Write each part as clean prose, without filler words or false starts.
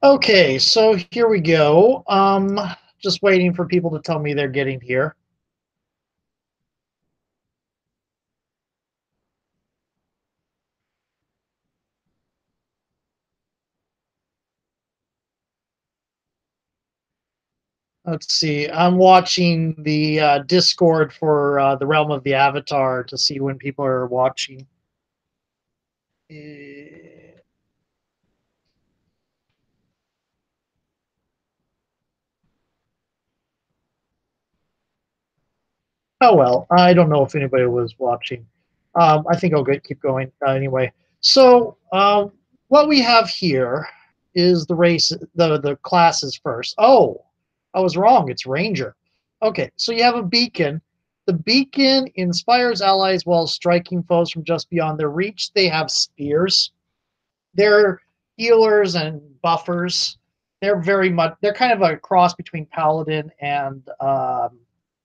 Okay, so here we go. Just waiting for people to tell me they're getting here. Let's see. I'm watching the Discord for the Realm of the Avatar to see when people are watching. Eh, Oh well, I don't know if anybody was watching. I think I'll keep going anyway. So what we have here is the race, the classes first. Oh, I was wrong. It's Ranger. Okay, so you have a beacon. The beacon inspires allies while striking foes from just beyond their reach. They have spears. They're healers and buffers. They're very much. They're kind of a cross between paladin and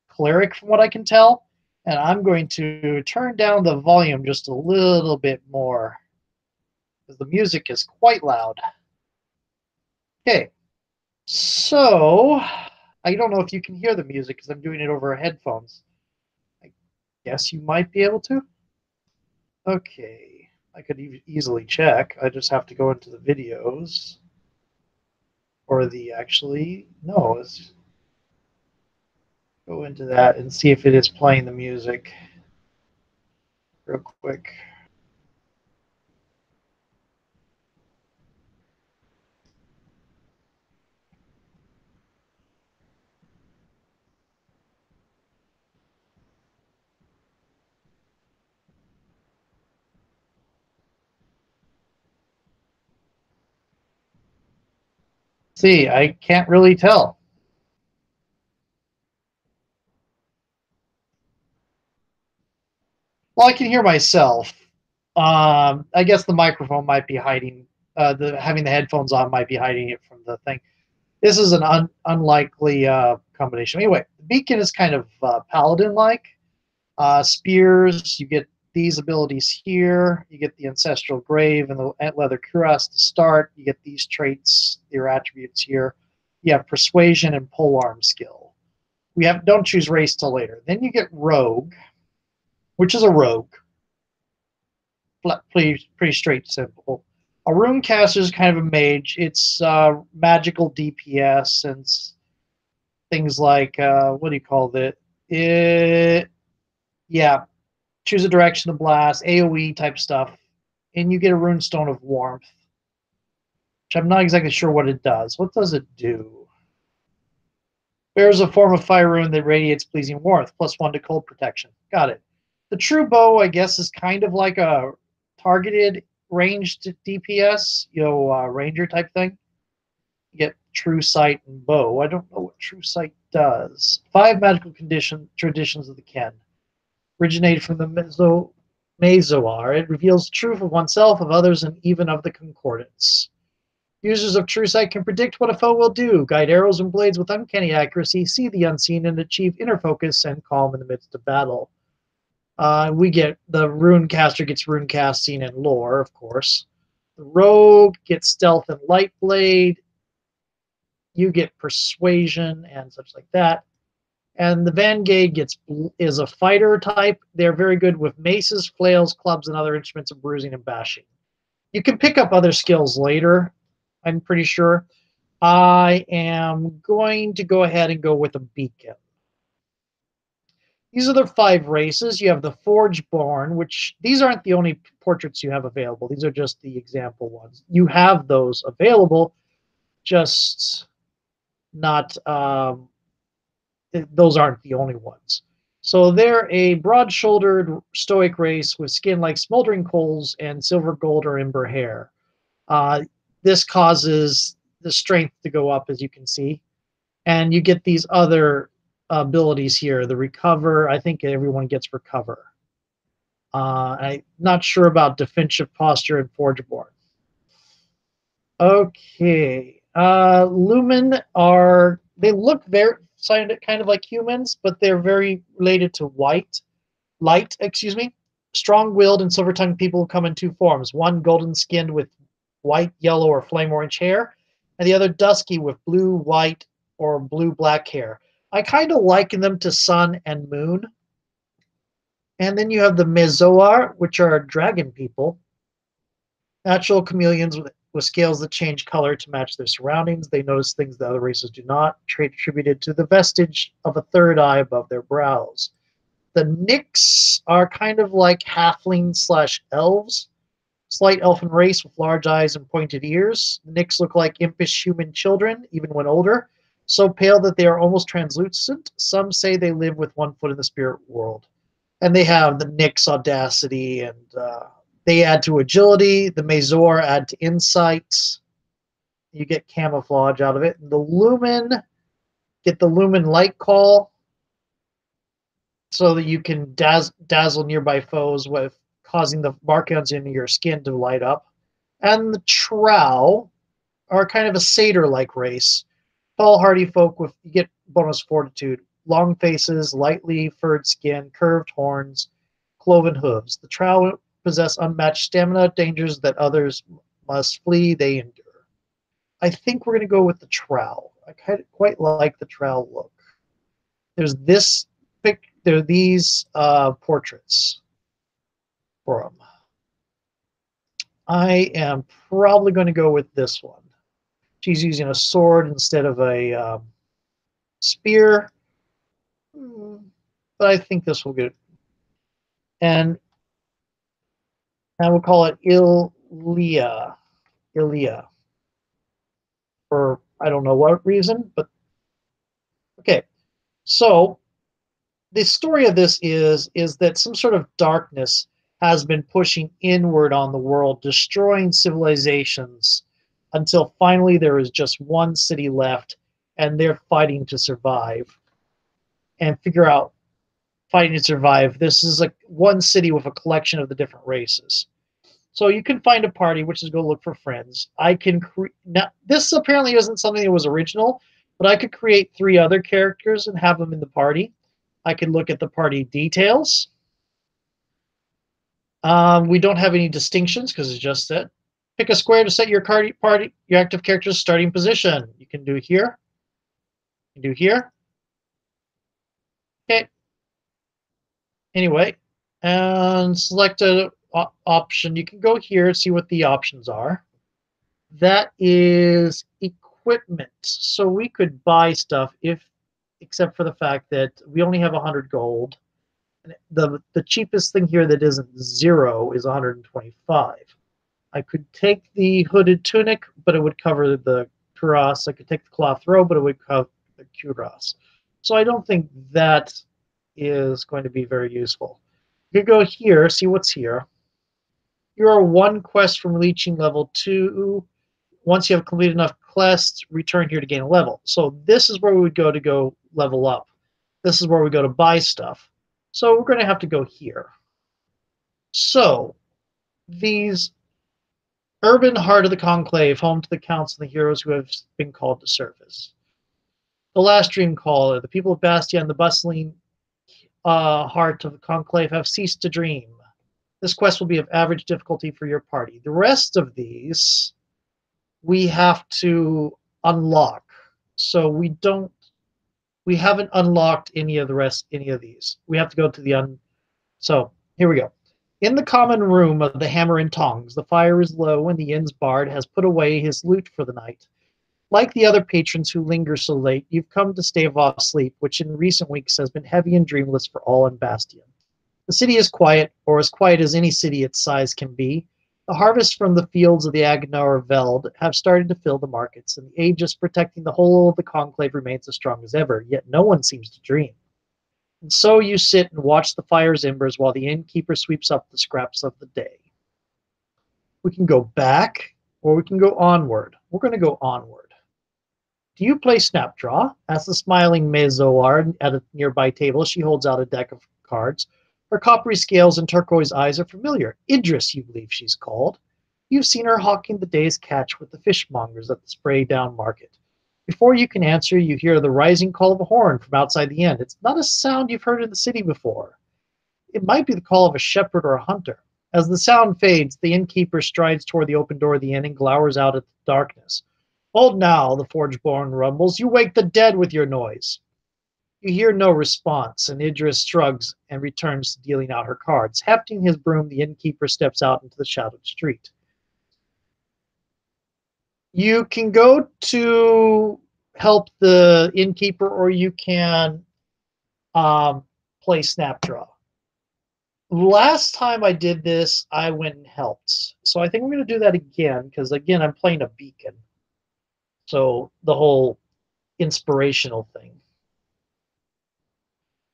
cleric, from what I can tell. And I'm going to turn down the volume just a little bit more because the music is quite loud. Okay, so I don't know if you can hear the music because I'm doing it over headphones. I guess you might be able to. Okay, I could easily check. I just have to go into the videos or the actually no. Let's go into that and see if it is playing the music real quick. See, I can't really tell. Well, I can hear myself. I guess the microphone might be hiding. The having the headphones on might be hiding it from the thing. This is an unlikely combination. Anyway, the beacon is kind of paladin-like. Spears, you get these abilities here. You get the ancestral grave and the leather cuirass to start. You get these traits, your attributes here. You have persuasion and polearm skill. We have don't choose race till later. Then you get rogue, which is a rogue. Pretty straight, simple. A rune caster is kind of a mage. It's magical DPS and things like what do you call it? Yeah, choose a direction to blast, AOE type stuff, and you get a rune stone of warmth, which I'm not exactly sure what it does. What does it do? Bears a form of fire rune that radiates pleasing warmth, +1 to cold protection. Got it. The true bow, I guess, is kind of like a targeted ranged DPS, ranger type thing. You get true sight and bow. I don't know what true sight does. 5 magical traditions of the Ken originated from the Mazoar. It reveals truth of oneself, of others, and even of the concordance. Users of True Sight can predict what a foe will do, guide arrows and blades with uncanny accuracy, see the unseen, and achieve inner focus and calm in the midst of battle. We get the rune caster gets rune casting and lore, of course. The rogue gets stealth and light blade. You get persuasion and such like that. And the Vanguard is a fighter type. They're very good with maces, flails, clubs, and other instruments of bruising and bashing. You can pick up other skills later, I'm pretty sure. I am going to go ahead and go with a beacon. These are the 5 races. You have the Forgeborn, which these aren't the only portraits you have available. These are just the example ones. You have those available, just not those aren't the only ones. So they're a broad-shouldered stoic race with skin like smoldering coals and silver, gold, or ember hair. Uh, this causes the strength to go up, as you can see, and you get these other abilities here. The recover, I think everyone gets recover. I'm not sure about defensive posture and forgeborn. Okay. Lumen they look very kind of like humans, but they're very related to light, excuse me. Strong-willed and silver-tongued people come in 2 forms. One golden-skinned with white, yellow, or flame orange hair, and the other dusky with blue, white, or blue black hair. I kind of liken them to sun and moon. And then you have the Mezoar, which are dragon people, natural chameleons with scales that change color to match their surroundings. They notice things that other races do not, trait attributed to the vestige of a third eye above their brows. The Nyx are kind of like halflings slash elves, slight elfin race with large eyes and pointed ears. The Nyx look like impish human children, even when older, so pale that they are almost translucent. Some say they live with one foot in the spirit world. And they have the Nyx audacity, and they add to agility. The Mazor add to insight. You get camouflage out of it. And the Lumen get the Lumen light call, so that you can dazzle nearby foes with causing the markings in your skin to light up. And the Trow are kind of a satyr-like race. Tall, hardy folk with, you get bonus fortitude, long faces, lightly furred skin, curved horns, cloven hooves. The Trow possess unmatched stamina, dangers that others must flee, they endure. I think we're going to go with the Trow. I quite like the Trow look. There's this there are these portraits for them. I am probably going to go with this one. She's using a sword instead of a spear, but I think this will get. And I will call it Ilia. Ilia. For I don't know what reason, but okay. So the story of this is that some sort of darkness has been pushing inward on the world, destroying civilizations until finally there is just one city left, and they're fighting to survive and figure out fighting to survive. This is like one city with a collection of the different races. So you can find a party, which is go look for friends. I can now this apparently isn't something that was original, but I could create 3 other characters and have them in the party. I could look at the party details. We don't have any distinctions because it's just set. Pick a square to set your your active character's starting position. You can do here. You can do here. Okay. Anyway, and select a option. You can go here and see what the options are. That is equipment. So we could buy stuff except for the fact that we only have 100 gold. The cheapest thing here that isn't 0 is 125. I could take the hooded tunic, but it would cover the cuirass. I could take the cloth robe, but it would cover the cuirass. So I don't think that is going to be very useful. You could go here, see what's here. You are 1 quest from reaching level 2. Once you have completed enough quests, return here to gain a level. So this is where we would go level up. This is where we go to buy stuff. So we're going to have to go here. So these urban heart of the Conclave, home to the counts and the heroes who have been called to service. The last dream caller, the people of Bastia, the bustling heart of the Conclave have ceased to dream. This quest will be of average difficulty for your party. The rest of these we have to unlock. So we haven't unlocked any of these. We have to go to the So here we go. In the common room of the Hammer and Tongs, the fire is low and the inn's bard has put away his loot for the night. Like the other patrons who linger so late, you've come to stave off sleep, which in recent weeks has been heavy and dreamless for all in Bastion. The city is quiet, or as quiet as any city its size can be. The harvests from the fields of the Agnar Veld have started to fill the markets, and the Aegis protecting the whole of the Conclave remains as strong as ever, yet no one seems to dream. And so you sit and watch the fire's embers while the innkeeper sweeps up the scraps of the day. We can go back, or we can go onward. We're going to go onward. Do you play Snapdraw? Asks the smiling Mezoar at a nearby table. She holds out a deck of cards. Her coppery scales and turquoise eyes are familiar. Idris, you believe she's called. You've seen her hawking the day's catch with the fishmongers at the Spray Down Market. Before you can answer, you hear the rising call of a horn from outside the inn. It's not a sound you've heard in the city before. It might be the call of a shepherd or a hunter. As the sound fades, the innkeeper strides toward the open door of the inn and glowers out at the darkness. Hold now, the Forgeborn rumbles. You wake the dead with your noise. You hear no response, and Idris shrugs and returns to dealing out her cards. Hefting his broom, the innkeeper steps out into the shadowed street. You can go to help the innkeeper, or you can play Snapdraw. Last time I did this, I went and helped. So I think I'm going to do that again, because again, I'm playing a beacon. So the whole inspirational thing.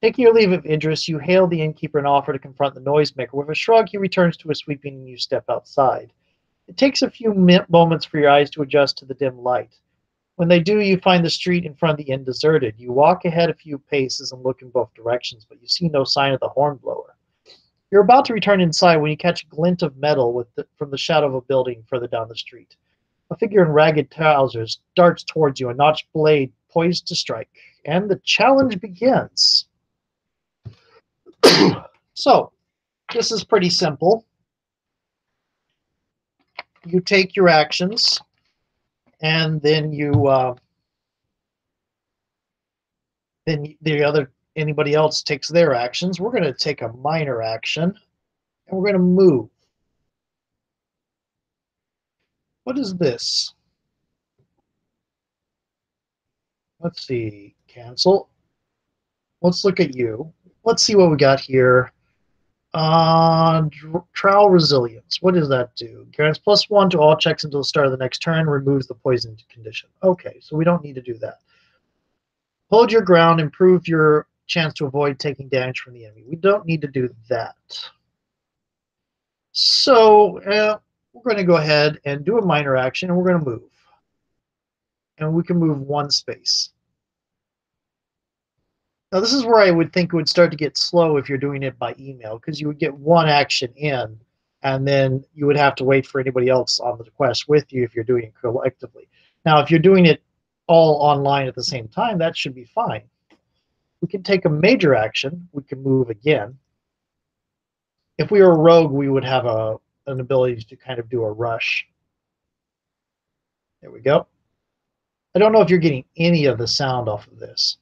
Taking your leave of Idris, you hail the innkeeper and offer to confront the noisemaker. With a shrug, he returns to his sweeping and you step outside. It takes a few moments for your eyes to adjust to the dim light. When they do, you find the street in front of the inn deserted. You walk ahead a few paces and look in both directions, but you see no sign of the hornblower. You're about to return inside when you catch a glint of metal from the shadow of a building further down the street. A figure in ragged trousers darts towards you, a notched blade poised to strike. And the challenge begins. So, this is pretty simple. You take your actions, and then anybody else takes their actions. We're going to take a minor action, and we're going to move. What is this? Let's see. Cancel. Let's look at you. Let's see what we got here. Trial resilience. What does that do? Grants +1 to all checks until the start of the next turn. Removes the poison condition. Okay, so we don't need to do that. Hold your ground. Improve your chance to avoid taking damage from the enemy. We don't need to do that. So we're going to go ahead and do a minor action, and we're going to move. And we can move one space. Now, this is where I would think it would start to get slow if you're doing it by email, because you would get one action in, and then you would have to wait for anybody else on the quest with you if you're doing it collectively. Now, if you're doing it all online at the same time, that should be fine. We can take a major action. We can move again. If we were a rogue, we would have an ability to kind of do a rush. There we go. I don't know if you're getting any of the sound off of this.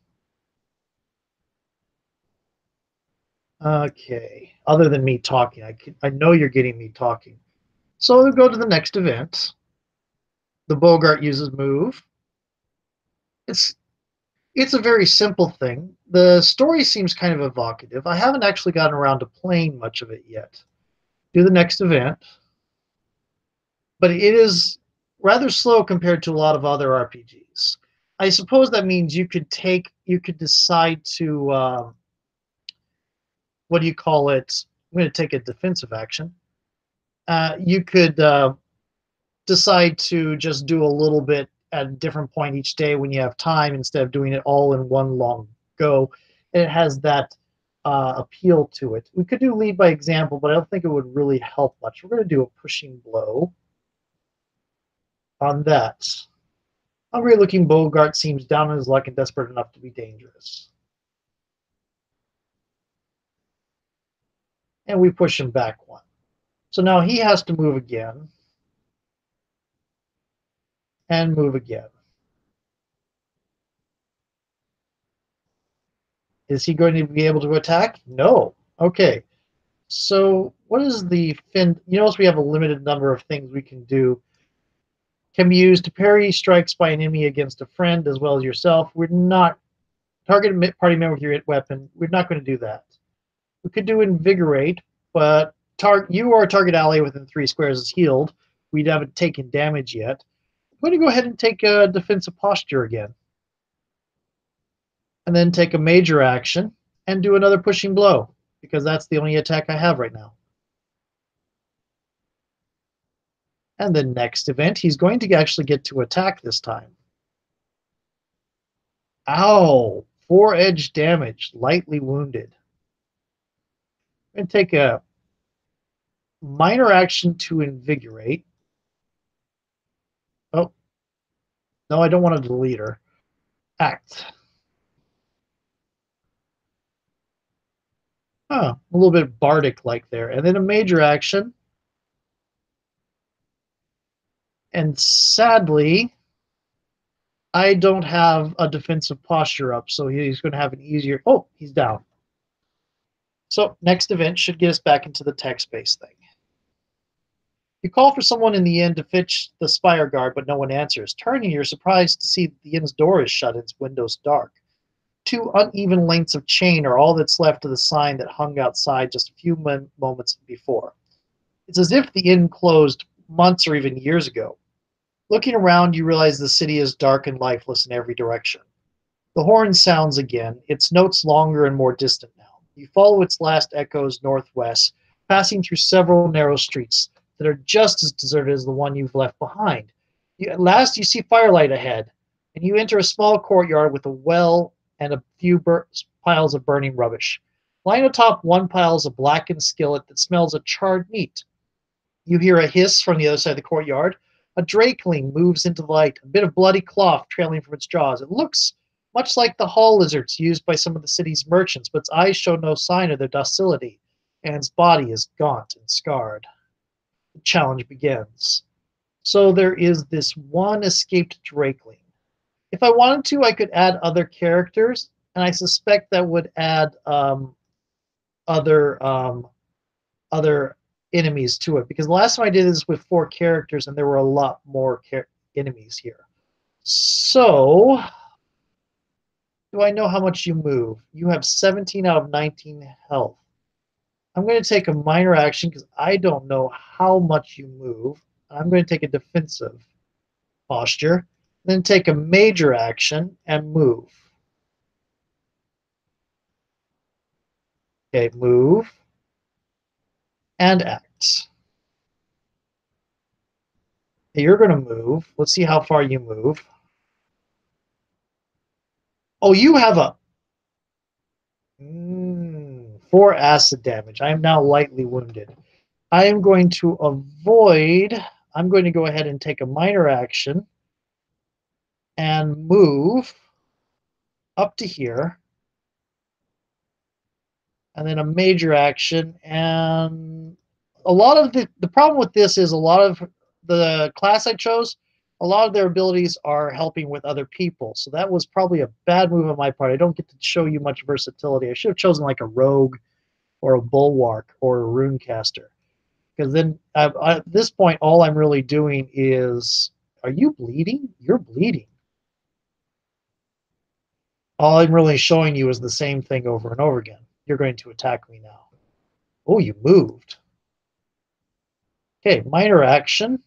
Okay, other than me talking, I know you're getting me talking. So we'll go to the next event. The Bogart uses move. It's a very simple thing. The story seems kind of evocative. I haven't actually gotten around to playing much of it yet. Do the next event. But it is rather slow compared to a lot of other RPGs. I suppose that means you could decide to, what do you call it? I'm going to take a defensive action. You could decide to just do a little bit at a different point each day when you have time instead of doing it all in one long go. And it has that appeal to it. We could do lead by example, but I don't think it would really help much. We're going to do a pushing blow on that. Hungry-looking Bogart seems down on his luck and desperate enough to be dangerous. And we push him back one. So now he has to move again. And move again. Is he going to be able to attack? No. Okay. So what is the fin? You notice we have a limited number of things we can do. Can be used to parry strikes by an enemy against a friend as well as yourself. We're not target a party member with your weapon. We're not going to do that. We could do invigorate, but you or a target ally within 3 squares is healed. We haven't taken damage yet. I'm going to go ahead and take a defensive posture again. And then take a major action and do another pushing blow, because that's the only attack I have right now. And the next event, he's going to actually get to attack this time. Ow! 4 edge damage, lightly wounded. I'm going to take a minor action to invigorate. Oh, no, I don't want to delete her. Act. Huh, a little bit bardic-like there. And then a major action. And sadly, I don't have a defensive posture up, so he's going to have an easier. Oh, he's down. So next event should get us back into the text-based thing. You call for someone in the inn to fetch the spire guard, but no one answers. Turning, you're surprised to see the inn's door is shut and its windows dark. Two uneven lengths of chain are all that's left of the sign that hung outside just a few moments before. It's as if the inn closed months or even years ago. Looking around, you realize the city is dark and lifeless in every direction. The horn sounds again, its notes longer and more distant now. You follow its last echoes northwest, passing through several narrow streets that are just as deserted as the one you've left behind. At last, you see firelight ahead, and you enter a small courtyard with a well and a few piles of burning rubbish. Lying atop one pile is a blackened skillet that smells of charred meat. You hear a hiss from the other side of the courtyard. A drakeling moves into the light, a bit of bloody cloth trailing from its jaws. It looks much like the hall lizards used by some of the city's merchants, but its eyes show no sign of their docility, and its body is gaunt and scarred. The challenge begins. So there is this one escaped drakeling. If I wanted to, I could add other characters, and I suspect that would add other other enemies to it, because the last time I did this with 4 characters and there were a lot more enemies here. So, do I know how much you move? You have 17 out of 19 health. I'm going to take a minor action because I don't know how much you move. I'm going to take a defensive posture, then take a major action and move. Okay, move and act. Okay, you're going to move. Let's see how far you move. Oh, you have a 4 acid damage. I am now lightly wounded. I am going to avoid. I'm going to go ahead and take a minor action and move up to here. And then a major action. And a lot of the problem with this is a lot of the class I chose, a lot of their abilities are helping with other people. So that was probably a bad move on my part. I don't get to show you much versatility. I should have chosen like a rogue or a bulwark or a runecaster. Because then at this point, all I'm really doing is, are you bleeding? You're bleeding. All I'm really showing you is the same thing over and over again. You're going to attack me now. Oh, you moved. Okay, minor action.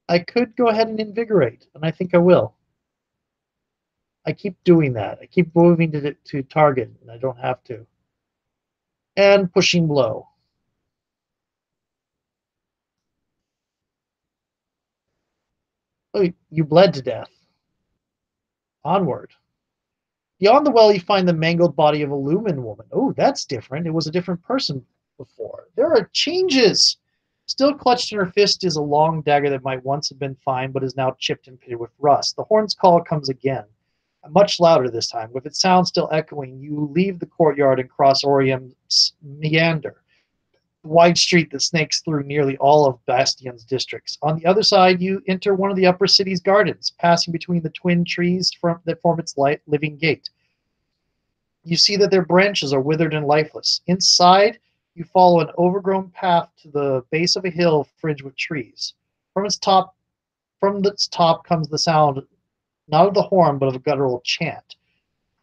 I could go ahead and invigorate, and I think I will. I keep doing that. I keep moving to target, and I don't have to. And pushing blow. Oh, you bled to death. Onward. Beyond the well, you find the mangled body of a Lumen woman. Oh, that's different. It was a different person before. There are changes. Still clutched in her fist is a long dagger that might once have been fine, but is now chipped and pitted with rust. The horn's call comes again, much louder this time. With its sound still echoing, you leave the courtyard and cross Orium's meander, the wide street that snakes through nearly all of Bastion's districts. On the other side, you enter one of the upper city's gardens, passing between the twin trees that form its living gate. You see that their branches are withered and lifeless. Inside, you follow an overgrown path to the base of a hill fringed with trees. From its top comes the sound not of the horn, but of a guttural chant.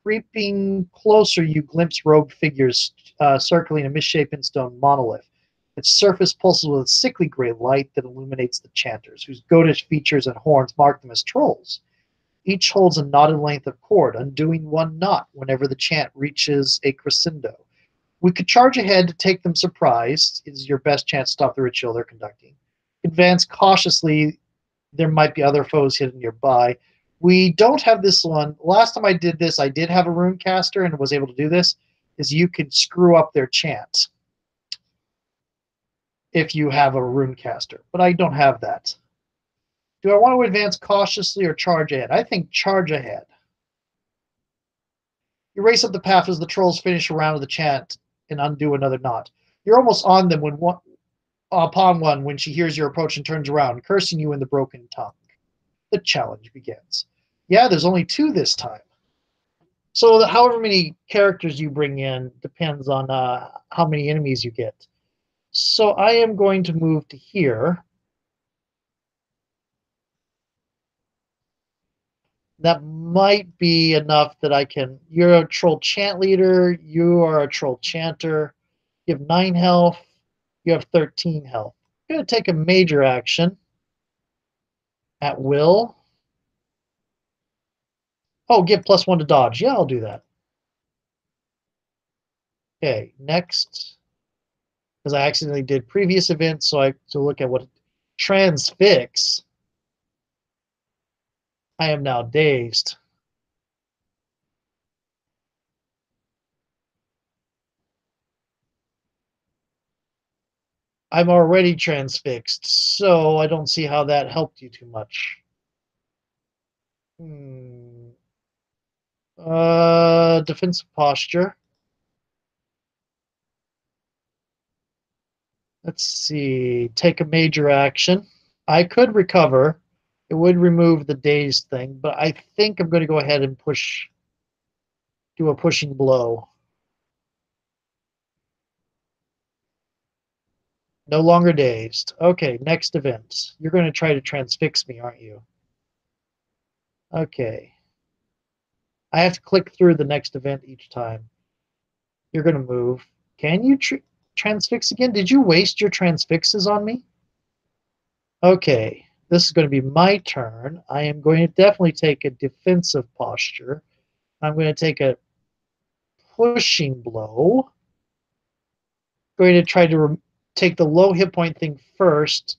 Creeping closer, you glimpse robed figures circling a misshapen stone monolith. Its surface pulses with a sickly gray light that illuminates the chanters, whose goatish features and horns mark them as trolls. Each holds a knotted length of cord, undoing one knot whenever the chant reaches a crescendo. We could charge ahead to take them surprised. It is your best chance to stop the ritual they're conducting. Advance cautiously. There might be other foes hidden nearby. We don't have this one. Last time I did this, I did have a runecaster and was able to do this, is you can screw up their chant if you have a runecaster. But I don't have that. Do I want to advance cautiously or charge ahead? I think charge ahead. You race up the path as the trolls finish a round of the chant and undo another knot. You're almost on them upon one when she hears your approach and turns around, cursing you in the broken tongue. The challenge begins. Yeah, there's only 2 this time. So however many characters you bring in depends on how many enemies you get. So I am going to move to here. That might be enough that I can. You're a troll chant leader. You are a troll chanter. You have 9 health. You have 13 health. I'm going to take a major action at will. Oh, get +1 to dodge. Yeah, I'll do that. Okay, next. Because I accidentally did previous events, so I have to look at what transfix. I am now dazed. I'm already transfixed, so I don't see how that helped you too much. Defensive posture. Let's see. Take a major action. I could recover. It would remove the dazed thing, but I think I'm going to go ahead and do a pushing blow. No longer dazed. Okay, next event. You're going to try to transfix me, aren't you? Okay. I have to click through the next event each time. You're going to move. Can you transfix again? Did you waste your transfixes on me? Okay. This is going to be my turn. I am going to definitely take a defensive posture. I'm going to take a pushing blow. Going to try to take the low hit point thing first.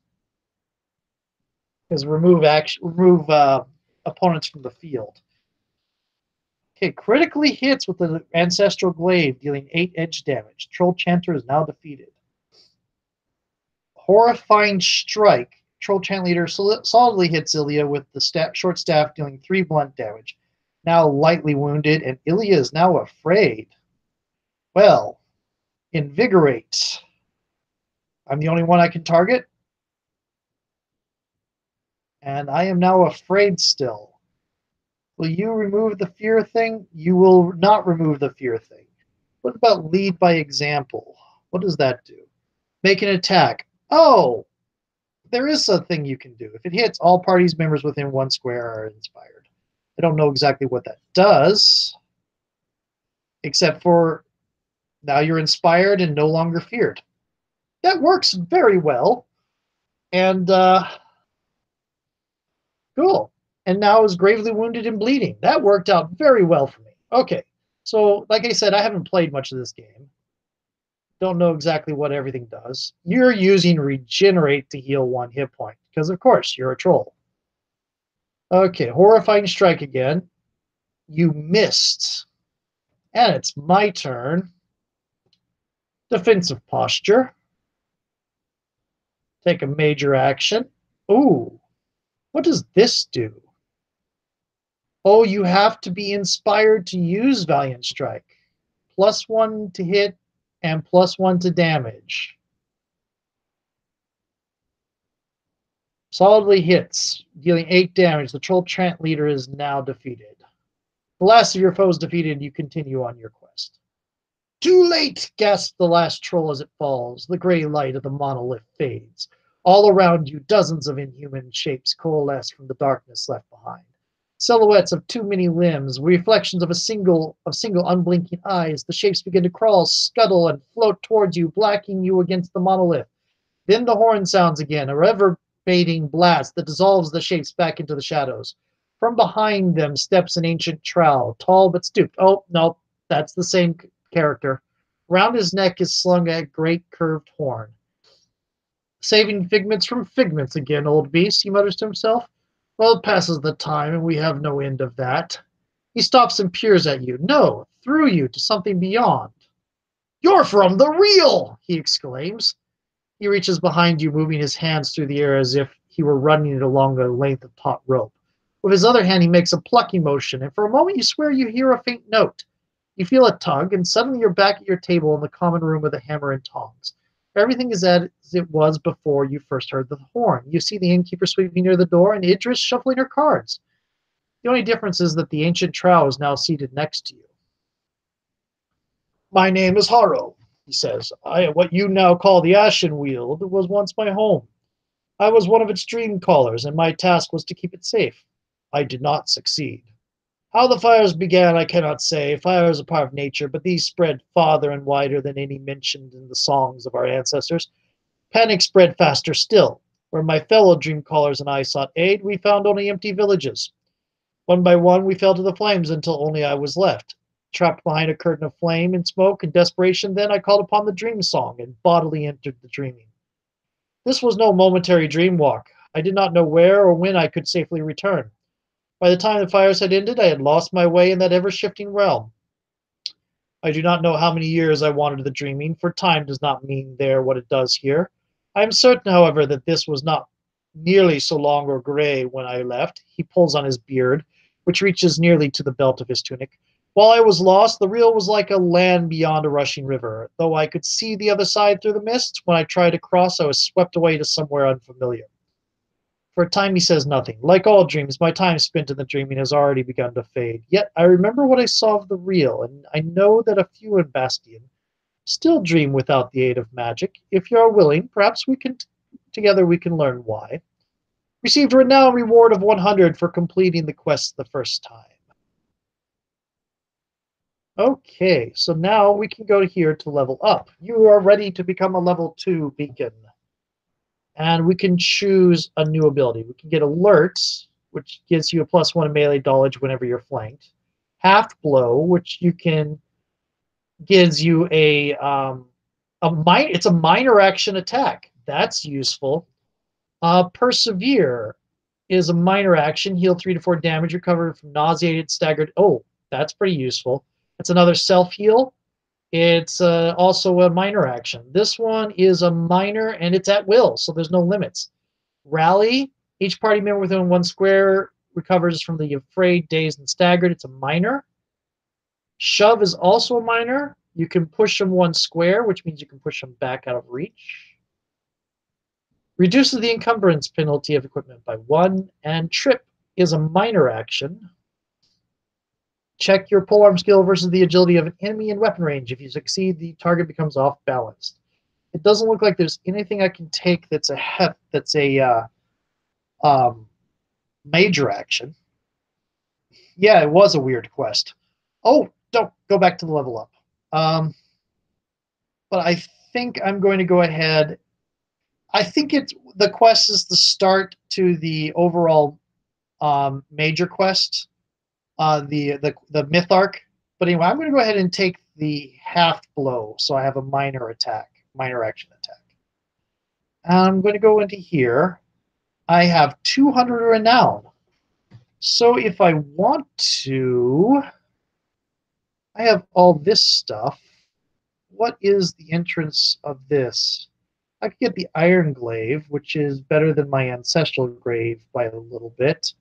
Is remove opponents from the field. Okay, critically hits with the Ancestral Glaive, dealing 8 edge damage. Troll Chanter is now defeated. Horrifying Strike. Troll Chant Leader solidly hits Ilya with the short staff, dealing 3 blunt damage. Now lightly wounded, and Ilya is now afraid. Well, Invigorate. I'm the only one I can target. And I am now afraid still. Will you remove the fear thing? You will not remove the fear thing. What about lead by example? What does that do? Make an attack. Oh, there is a thing you can do. If it hits, all parties members within 1 square are inspired. I don't know exactly what that does, except for now you're inspired and no longer feared. That works very well. And cool. And now is gravely wounded and bleeding. That worked out very well for me. Okay. So, like I said, I haven't played much of this game. Don't know exactly what everything does. You're using Regenerate to heal 1 hit point, because of course, you're a troll. Okay, Horrifying Strike again. You missed. And it's my turn. Defensive posture. Take a major action. Ooh. What does this do? Oh, you have to be inspired to use Valiant Strike. +1 to hit and +1 to damage. Solidly hits, dealing 8 damage. The Troll Chant Leader is now defeated. The last of your foes defeated, you continue on your quest. Too late, gasps the last troll as it falls. The gray light of the monolith fades. All around you, dozens of inhuman shapes coalesce from the darkness left behind. Silhouettes of too many limbs, reflections of single unblinking eyes. The shapes begin to crawl, scuttle, and float towards you, blacking you against the monolith. Then the horn sounds again, a reverberating blast that dissolves the shapes back into the shadows. From behind them steps an ancient trowel, tall but stooped. Oh, no, that's the same character. Round his neck is slung a great curved horn. Saving figments from figments again, old beast, he mutters to himself. Well, it passes the time, and we have no end of that. He stops and peers at you. No, through you to something beyond. You're from the real, he exclaims. He reaches behind you, moving his hands through the air as if he were running it along a length of taut rope. With his other hand, he makes a plucking motion, and for a moment you swear you hear a faint note. You feel a tug, and suddenly you're back at your table in the common room with a hammer and tongs. Everything is as it was before you first heard the horn. You see the innkeeper sweeping near the door and Idris shuffling her cards. The only difference is that the ancient trow is now seated next to you. My name is Haro, he says. What you now call the Ashen Weald was once my home. I was one of its dream callers, and my task was to keep it safe. I did not succeed. How the fires began, I cannot say. Fire is a part of nature, but these spread farther and wider than any mentioned in the songs of our ancestors. Panic spread faster still. Where my fellow dream callers and I sought aid, we found only empty villages. One by one, we fell to the flames until only I was left. Trapped behind a curtain of flame and smoke and desperation, then I called upon the dream song and bodily entered the dreaming. This was no momentary dream walk. I did not know where or when I could safely return. By the time the fires had ended, I had lost my way in that ever-shifting realm. I do not know how many years I wandered the dreaming, for time does not mean there what it does here. I am certain, however, that this was not nearly so long or gray when I left. He pulls on his beard, which reaches nearly to the belt of his tunic. While I was lost, the real was like a land beyond a rushing river. Though I could see the other side through the mist, when I tried to cross, I was swept away to somewhere unfamiliar. For a time he says nothing. Like all dreams, my time spent in the dreaming has already begun to fade. Yet I remember what I saw of the real, and I know that a few in Bastion still dream without the aid of magic. If you are willing, perhaps together we can learn why. Received a renowned reward of 100 for completing the quest the first time. Okay, so now we can go here to level up. You are ready to become a level 2 beacon. And we can choose a new ability. We can get alerts, which gives you a +1 melee dodge whenever you're flanked. Half blow, which you can gives you it's a minor action attack. That's useful. Persevere is a minor action. Heal 3 to 4 damage. Recover from nauseated, staggered. Oh, that's pretty useful. It's another self heal. It's also a minor action. This one is a minor and it's at will, so there's no limits. Rally, each party member within 1 square recovers from the afraid, dazed, and staggered. It's a minor. Shove is also a minor. You can push them 1 square, which means you can push them back out of reach. Reduces the encumbrance penalty of equipment by 1. And trip is a minor action. Check your polearm skill versus the agility of an enemy in weapon range. If you succeed, the target becomes off balanced. It doesn't look like there's anything I can take that's a major action. Yeah, it was a weird quest. Oh, don't go back to the level up. But I think I'm going to go ahead. I think the quest is the start to the overall major quest, the myth arc. But anyway, I'm going to go ahead and take the half blow, so I have a minor action attack. I'm going to go into here. I have 200 renown. So if I want to, I have all this stuff. What is the entrance of this? I could get the Iron Glaive, which is better than my Ancestral Grave by a little bit.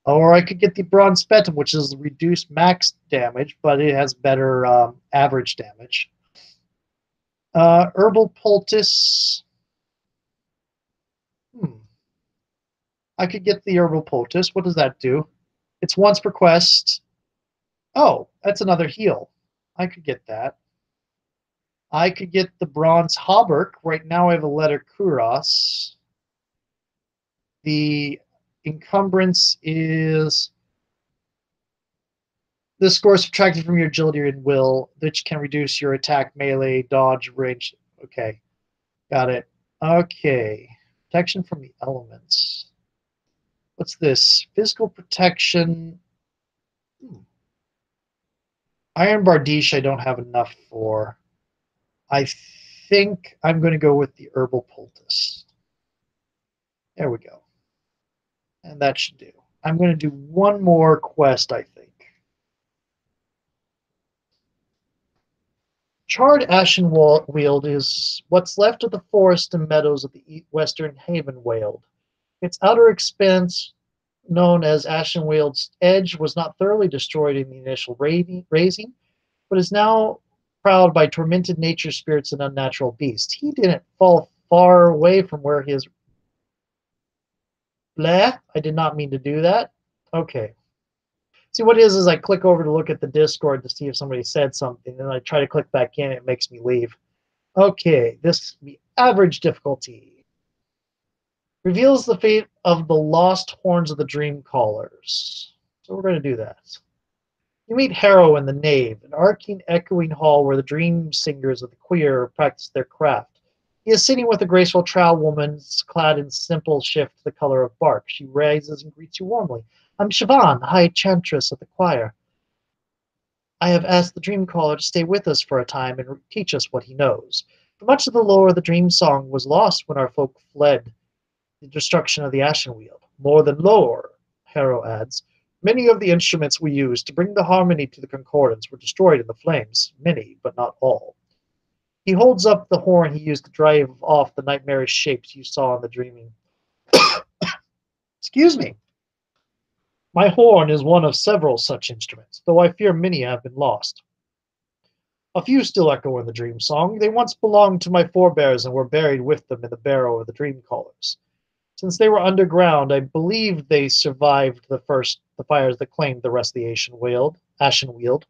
Or I could get the Bronze Spetum, which is reduced max damage, but it has better average damage. Herbal Poultice. I could get the Herbal Poultice. What does that do? It's once per quest. Oh, that's another heal. I could get that. I could get the Bronze Hauberk. Right now I have a Letter Kuros. The encumbrance is the score subtracted from your agility and will, which can reduce your attack, melee, dodge, range. Okay, got it. Okay, protection from the elements. What's this? Physical protection. Iron Bardiche I don't have enough for. I think I'm going to go with the Herbal Poultice. There we go. And that should do. I'm going to do one more quest, I think. Charred Ashen Weald is what's left of the forest and meadows of the western Haven Weald. Its outer expanse, known as Ashen Weald's Edge, was not thoroughly destroyed in the initial razing, but is now prowled by tormented nature spirits and unnatural beasts. He didn't fall far away from where his... Bleh, I did not mean to do that. Okay. See, what it is I click over to look at the Discord to see if somebody said something, and I try to click back in, it makes me leave. Okay, this will be average difficulty. Reveals the fate of the lost horns of the dream callers. So we're going to do that. You meet Harrow in the Nave, an arcane, echoing hall where the dream singers of the queer practice their craft. He is sitting with a graceful trowel woman clad in simple shift the color of bark. She rises and greets you warmly. I'm Siobhan, High Chantress of the choir. I have asked the dream caller to stay with us for a time and teach us what he knows. For much of the lore of the dream song was lost when our folk fled the destruction of the Ashenweald. More than lore, Harrow adds. Many of the instruments we used to bring the harmony to the concordance were destroyed in the flames. Many, but not all. He holds up the horn he used to drive off the nightmarish shapes you saw in the dreaming. Excuse me. My horn is one of several such instruments, though I fear many have been lost. A few still echo in the dream song. They once belonged to my forebears and were buried with them in the barrow of the dream callers. Since they were underground, I believe they survived the fires that claimed the rest of the Ashenweald.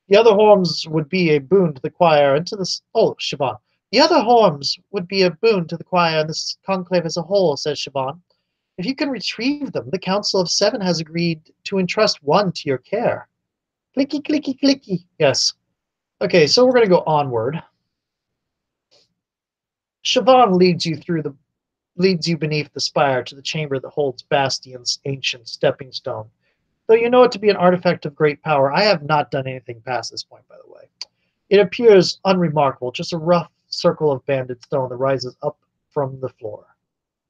The other horns would be a boon to the choir and to the... Oh, Siobhan. The other horns would be a boon to the choir and the conclave as a whole, says Siobhan. If you can retrieve them, the Council of Seven has agreed to entrust one to your care. Clicky, clicky, clicky. Yes. Okay, so we're going to go onward. Siobhan leads you beneath the spire to the chamber that holds Bastion's ancient stepping stone. Though you know it to be an artifact of great power, I have not done anything past this point, by the way. It appears unremarkable, just a rough circle of banded stone that rises up from the floor.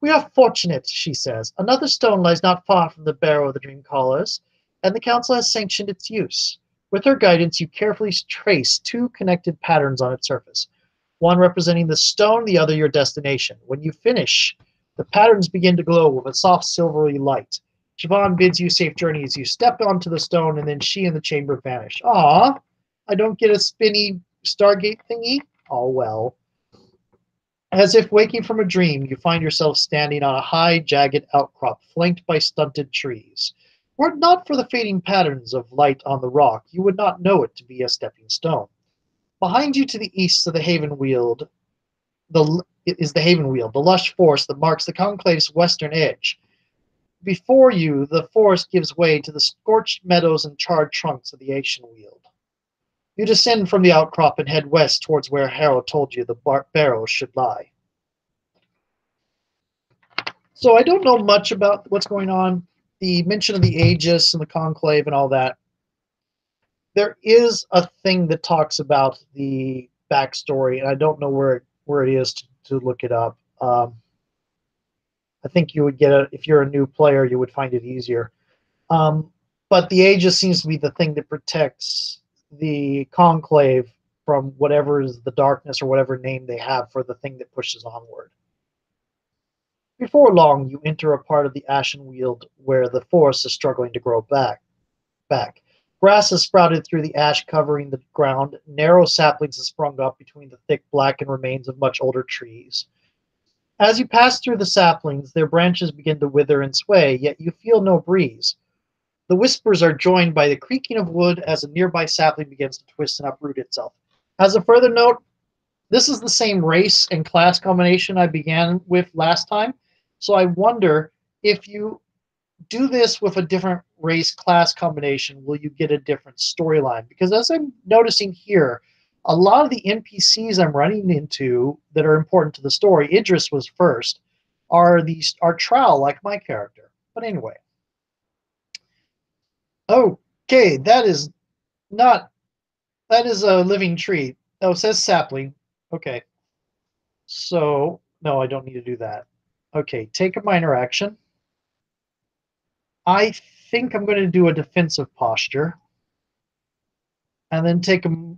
We are fortunate, she says. Another stone lies not far from the barrow of the dream callers, and the council has sanctioned its use. With her guidance, you carefully trace two connected patterns on its surface, one representing the stone, the other your destination. When you finish, the patterns begin to glow with a soft silvery light. Siobhan bids you safe journey as you step onto the stone, and then she and the chamber vanish. Ah, I don't get a spinny Stargate thingy? Oh well. As if waking from a dream, you find yourself standing on a high, jagged outcrop flanked by stunted trees. Were it not for the fading patterns of light on the rock, you would not know it to be a stepping stone. Behind you to the east of the Havenweald, is the Havenweald, the lush forest that marks the conclave's western edge. Before you, the forest gives way to the scorched meadows and charred trunks of the Ashenweald. You descend from the outcrop and head west towards where Harrow told you the barrow should lie. So I don't know much about what's going on. The mention of the Aegis and the Conclave and all that. There is a thing that talks about the backstory, and I don't know where it is to look it up. I think you would get it if you're a new player. You would find it easier. But the Aegis seems to be the thing that protects the Conclave from whatever is the darkness or whatever name they have for the thing that pushes onward. Before long, you enter a part of the Ashenweald where the forest is struggling to grow back. Grass has sprouted through the ash covering the ground. Narrow saplings have sprung up between the thick blackened remains of much older trees. As you pass through the saplings, their branches begin to wither and sway, yet you feel no breeze. The whispers are joined by the creaking of wood as a nearby sapling begins to twist and uproot itself. As a further note, this is the same race and class combination I began with last time, so I wonder if you do this with a different race class combination, will you get a different storyline? Because as I'm noticing here, a lot of the NPCs I'm running into that are important to the story, Idris was first, are Trowel, like my character. But anyway. Okay, that is a living tree. Oh, it says sapling. Okay. So, no, I don't need to do that. Okay, take a minor action. I think I'm going to do a defensive posture. And then take a...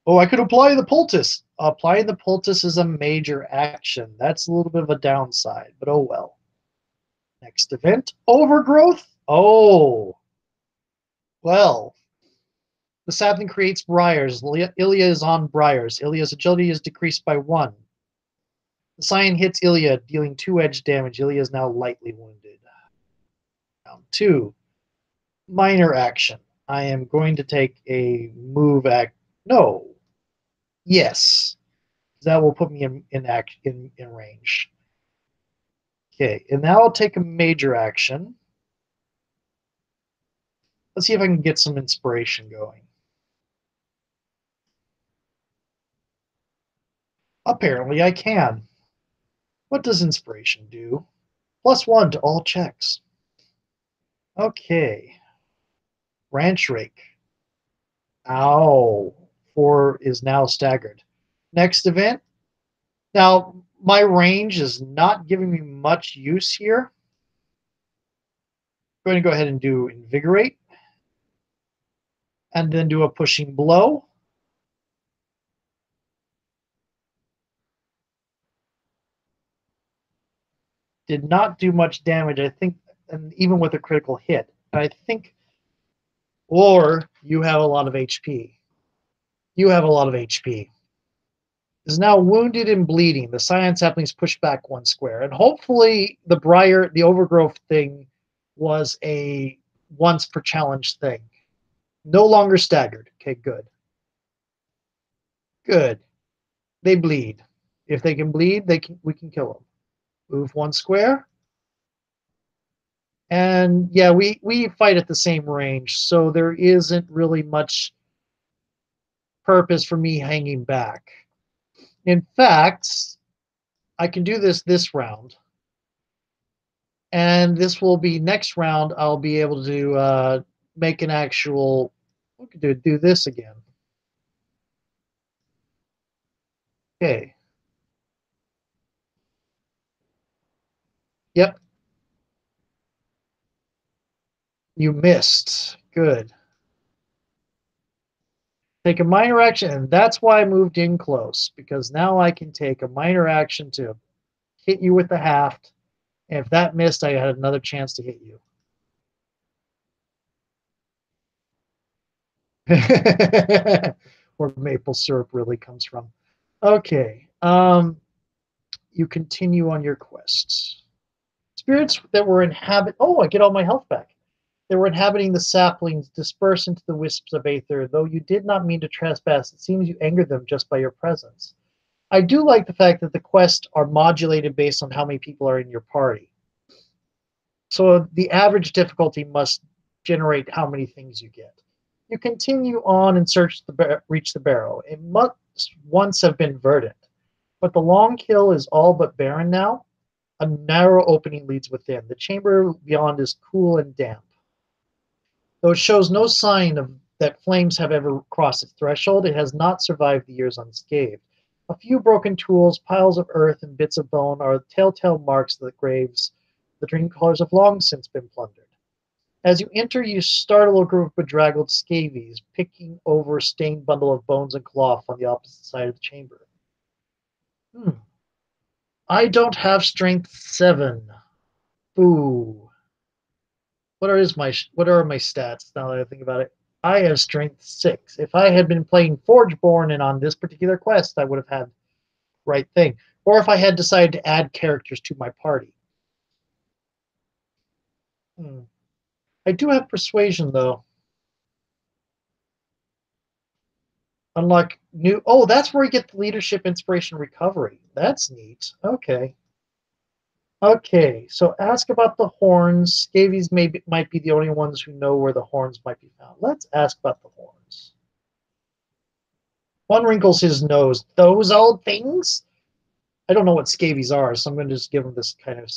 Oh, I could apply the poultice. Applying the poultice is a major action. That's a little bit of a downside, but oh well. Next event, overgrowth. Oh, well. The sapling creates briars. Ilya is on briars. Ilya's agility is decreased by 1. The scion hits Ilya, dealing 2 edge damage. Ilya is now lightly wounded. Round 2. Minor action. I am going to take a move act. No. Yes. That will put me in range. Okay, and now I'll take a major action. Let's see if I can get some inspiration going. Apparently I can. What does inspiration do? +1 to all checks. Okay. Branch rake. Ow. 4 is now staggered. Next event. Now, my range is not giving me much use here. I'm going to go ahead and do invigorate. And then do a pushing blow. Did not do much damage, I think, and even with a critical hit. I think, or you have a lot of HP. You have a lot of HP. Is now wounded and bleeding. The scion saplings push back 1 square. And hopefully the briar, the overgrowth thing, was a once per challenge thing. No longer staggered. Okay, good. Good. They bleed. If they can bleed, we can kill them. Move 1 square. And yeah, we fight at the same range, so there isn't really much purpose for me hanging back. In fact, I can do this round. And this will be next round, I'll be able to make an actual, we could do this again. Okay. Yep. You missed. Good. Take a minor action, and that's why I moved in close, because now I can take a minor action to hit you with the haft, and if that missed, I had another chance to hit you. Where maple syrup really comes from. Okay. You continue on your quests. Spirits that were oh, I get all my health back. They were inhabiting the saplings, disperse into the wisps of aether. Though you did not mean to trespass, it seems you angered them just by your presence. I do like the fact that the quests are modulated based on how many people are in your party. So the average difficulty must generate how many things you get. You continue on and reach the barrow. It must once have been verdant, but the long kill is all but barren now. A narrow opening leads within. The chamber beyond is cool and damp. Though it shows no sign of that flames have ever crossed its threshold, it has not survived the years unscathed. A few broken tools, piles of earth, and bits of bone are telltale marks that graves the dream colors have long since been plundered. As you enter, you startle a group of bedraggled scabies, picking over a stained bundle of bones and cloth on the opposite side of the chamber. I don't have strength 7. Boo. What are my stats now that I think about it? I have strength 6. If I had been playing Forgeborn and on this particular quest, I would have had the right thing. Or if I had decided to add characters to my party. I do have persuasion though. Unlock new. Oh, that's where you get the leadership, inspiration, recovery. That's neat. Okay. Okay, so ask about the horns. Scabies might be the only ones who know where the horns might be found. Let's ask about the horns. One wrinkles his nose. Those old things? I don't know what scabies are, so I'm going to just give him this kind of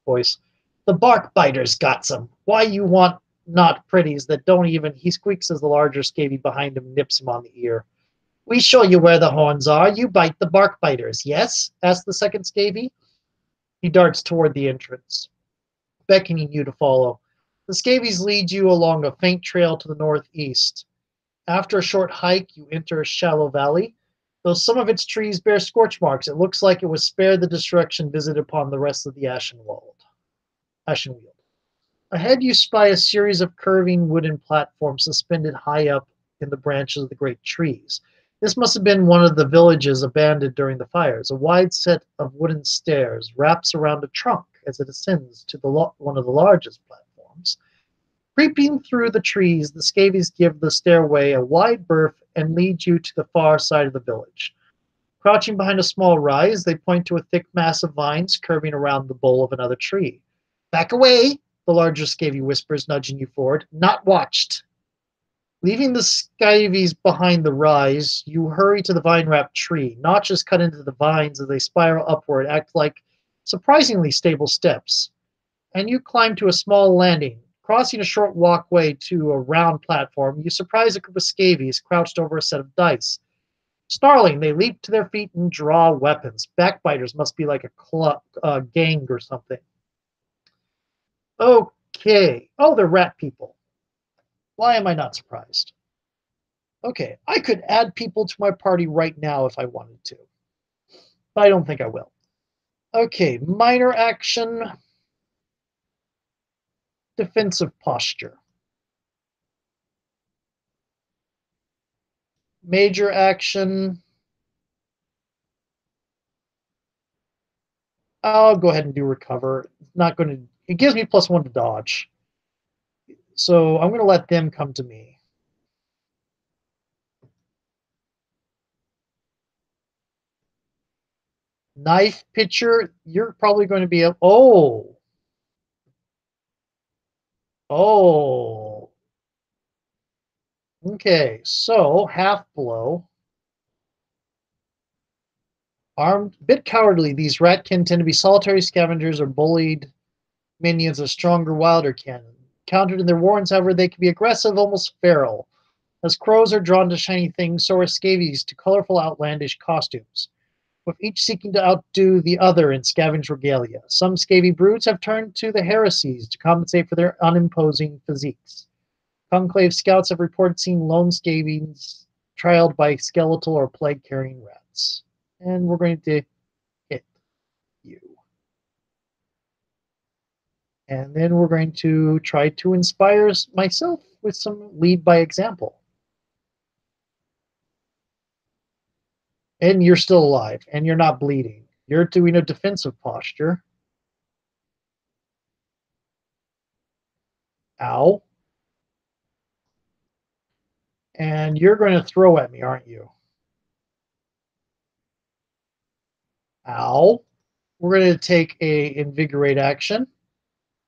voice. The bark biters got some. Why you want not pretties that don't even... He squeaks as the larger scabie behind him nips him on the ear. We show you where the horns are. You bite the bark biters, yes? Asked the second scabie. He darts toward the entrance, beckoning you to follow. The scabies lead you along a faint trail to the northeast. After a short hike, you enter a shallow valley. Though some of its trees bear scorch marks, it looks like it was spared the destruction visited upon the rest of the Ashenweald. Ahead, you spy a series of curving wooden platforms suspended high up in the branches of the great trees. This must have been one of the villages abandoned during the fires. A wide set of wooden stairs wraps around a trunk as it ascends to one of the largest platforms. Creeping through the trees, the scabies give the stairway a wide berth and lead you to the far side of the village. Crouching behind a small rise, they point to a thick mass of vines curving around the bole of another tree. Back away, the larger scavy whispers, nudging you forward. Not watched. Leaving the scabies behind the rise, you hurry to the vine-wrapped tree. Notches cut into the vines as they spiral upward, act like surprisingly stable steps. And you climb to a small landing. Crossing a short walkway to a round platform, you surprise a group of scabies crouched over a set of dice. Snarling, they leap to their feet and draw weapons. Backbiters must be like a gang or something. Okay. Oh, they're rat people. Why am I not surprised? Okay, I could add people to my party right now if I wanted to, but I don't think I will. Okay, minor action, defensive posture. Major action, I'll go ahead and do recover. Not going to. It gives me +1 to dodge, so I'm going to let them come to me. Knife pitcher, you're probably going to be a. Oh. Okay, so half blow. Armed, bit cowardly, these ratkin tend to be solitary scavengers or bullied minions of stronger, wilder kin. Countered in their warrens, however, they can be aggressive, almost feral. As crows are drawn to shiny things, so are scabies to colorful, outlandish costumes, with each seeking to outdo the other in scavenge regalia. Some scabby broods have turned to the heresies to compensate for their unimposing physiques. Conclave scouts have reported seeing lone scabies trailed by skeletal or plague-carrying rats. And we're going to hit you. And then we're going to try to inspire myself with some lead by example. And you're still alive, and you're not bleeding. You're doing a defensive posture. Ow. And you're going to throw at me, aren't you? Ow. We're going to take a invigorate action.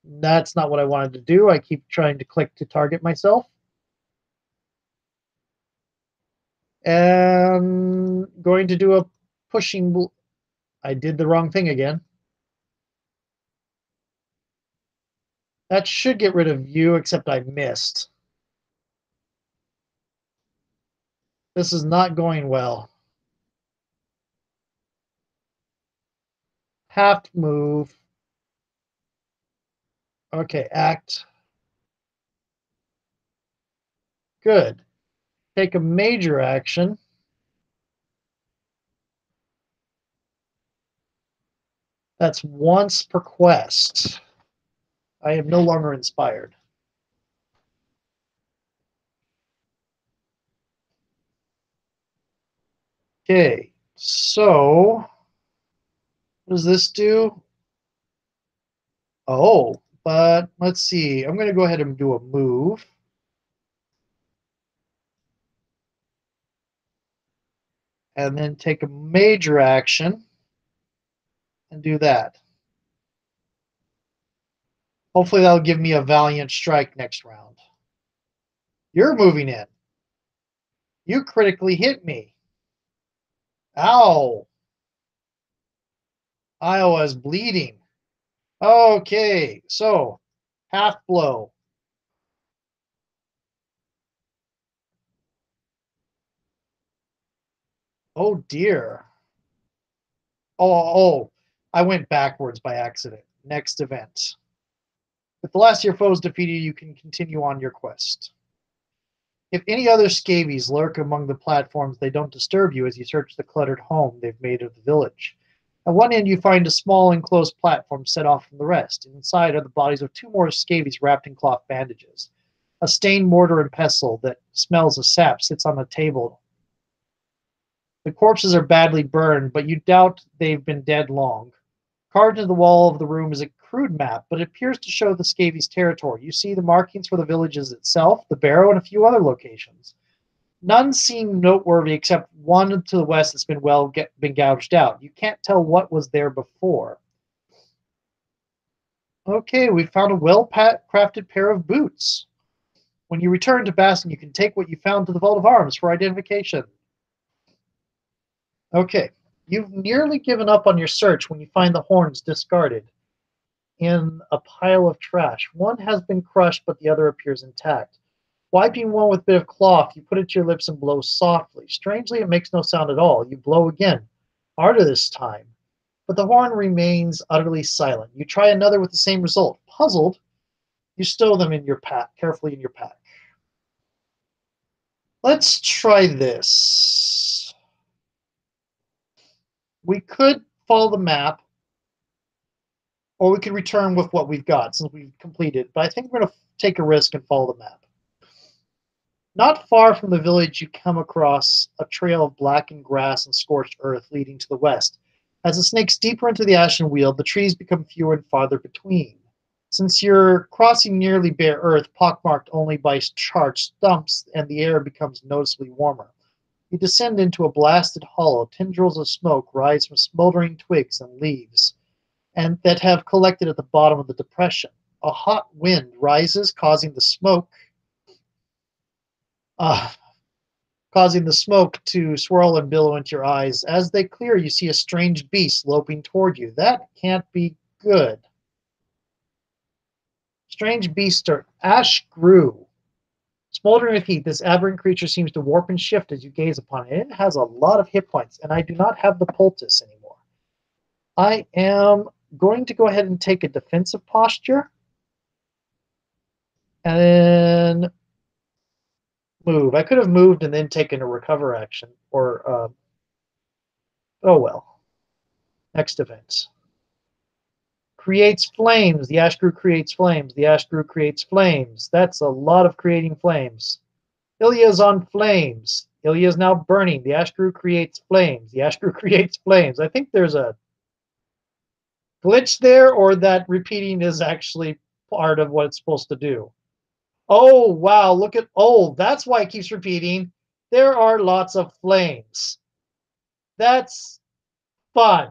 That's not what I wanted to do. I keep trying to click to target myself. And going to do a pushing. I did the wrong thing again. That should get rid of you, except I missed. This is not going well. Half move. Okay, act. Good. Take a major action. That's once per quest. I am no longer inspired. Okay, so what does this do? Oh, but let's see. I'm going to go ahead and do a move. And then take a major action and do that. Hopefully that'll give me a valiant strike next round. You're moving in. You critically hit me. Ow. I was bleeding. Okay, so half blow. Oh dear. Oh, I went backwards by accident. Next event. If the last of your foes defeated, you can continue on your quest. If any other scabies lurk among the platforms, they don't disturb you as you search the cluttered home they've made of the village. At one end, you find a small enclosed platform set off from the rest. Inside are the bodies of two more scabies wrapped in cloth bandages. A stained mortar and pestle that smells of sap sits on the table. The corpses are badly burned, but you doubt they've been dead long. Carved into the wall of the room is a crude map, but it appears to show the scabies' territory. You see the markings for the villages itself, the barrow, and a few other locations. None seem noteworthy except one to the west that's been gouged out. You can't tell what was there before. Okay, we found a well-crafted pair of boots. When you return to Bastion, you can take what you found to the Vault of Arms for identification. Okay, you've nearly given up on your search when you find the horns discarded in a pile of trash. One has been crushed, but the other appears intact. Wiping one with a bit of cloth, you put it to your lips and blow softly. Strangely, it makes no sound at all. You blow again, harder this time, but the horn remains utterly silent. You try another with the same result. Puzzled, you stow them in your pack, carefully in your pack. Let's try this. We could follow the map, or we could return with what we've got since we've completed. But I think we're going to take a risk and follow the map. Not far from the village, you come across a trail of blackened grass and scorched earth leading to the west. As it snakes deeper into the ashen weald, the trees become fewer and farther between. Since you're crossing nearly bare earth, pockmarked only by charred stumps, and the air becomes noticeably warmer. You descend into a blasted hollow. Tendrils of smoke rise from smoldering twigs and leaves, and that have collected at the bottom of the depression. A hot wind rises, causing the smoke to swirl and billow into your eyes. As they clear, you see a strange beast loping toward you. That can't be good. Strange beasts are ash grew. Smoldering with heat, this aberrant creature seems to warp and shift as you gaze upon it. It has a lot of hit points, and I do not have the poultice anymore. I am going to go ahead and take a defensive posture. And then move. I could have moved and then taken a recover action. Or, oh well. Next event. Creates flames. The ash grew creates flames. The ash grew creates flames. That's a lot of creating flames. Ilya's on flames. Ilya is now burning. The ash grew creates flames. The ash grew creates flames. I think there's a glitch there, or that repeating is actually part of what it's supposed to do. Oh, wow. Look at, oh, that's why it keeps repeating. There are lots of flames. That's fun.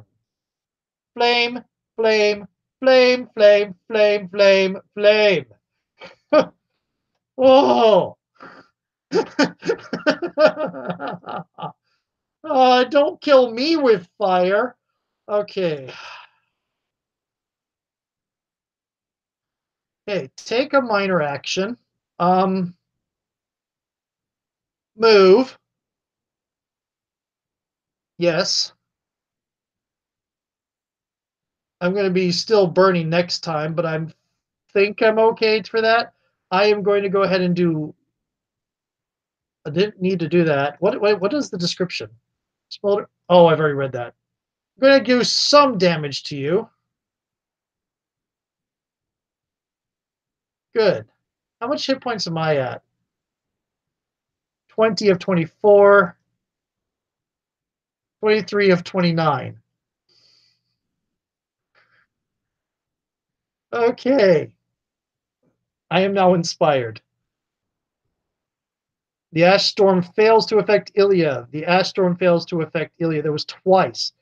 Flame, flame, flame, flame, flame, flame, flame. Oh. Don't kill me with fire. Okay. Okay, take a minor action. Move. Yes. I'm going to be still burning next time, but I think I'm okay for that. I am going to go ahead and do. I didn't need to do that. What is the description? Smolder. Oh, I've already read that. I'm going to do some damage to you. Good. How much hit points am I at? 20 of 24. 23 of 29. Okay. I am now inspired. The Ash Storm fails to affect Ilya. The Ash Storm fails to affect Ilya. There was twice.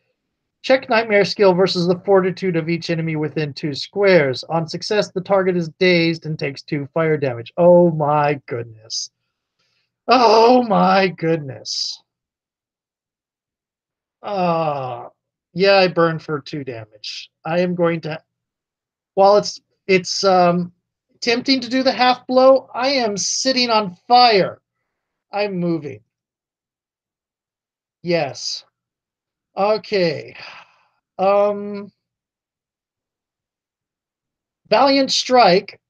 Check Nightmare skill versus the fortitude of each enemy within 2 squares. On success, the target is dazed and takes 2 fire damage. Oh my goodness. Oh my goodness. Yeah, I burned for 2 damage. I am going to, while it's tempting to do the half blow, I am sitting on fire. I'm moving. Yes. Okay. Valiant Strike.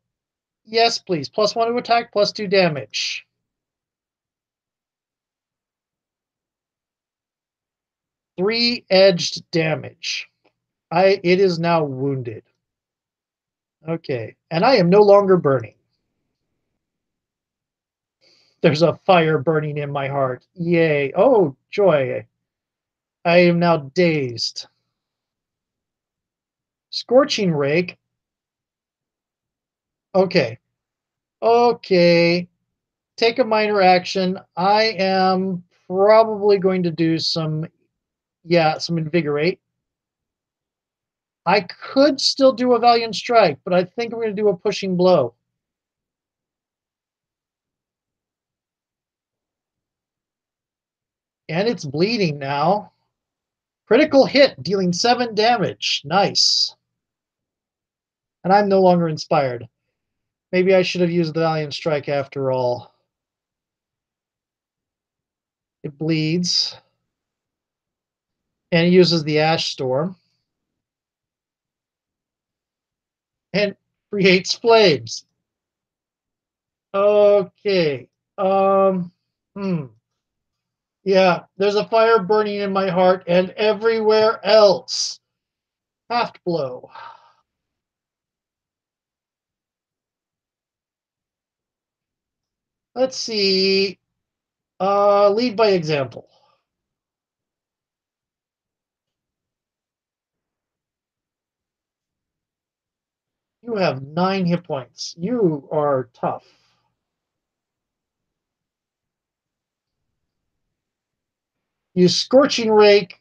Yes, please. +1 to attack, +2 damage. Three-edged damage. It is now wounded. Okay. And I am no longer burning. There's a fire burning in my heart. Yay. Oh, joy. I am now dazed. Scorching rake. Okay. Okay. Take a minor action. I am probably going to do some, yeah, some invigorate. I could still do a valiant strike, but I think I'm going to do a pushing blow. And it's bleeding now. Critical hit, dealing 7 damage. Nice. And I'm no longer inspired. Maybe I should have used the valiant strike after all. It bleeds. And it uses the ash storm. And creates flames. Okay. Hmm. Yeah, there's a fire burning in my heart and everywhere else. Haft blow. Let's see. Lead by example. You have 9 hit points. You are tough. You scorching rake.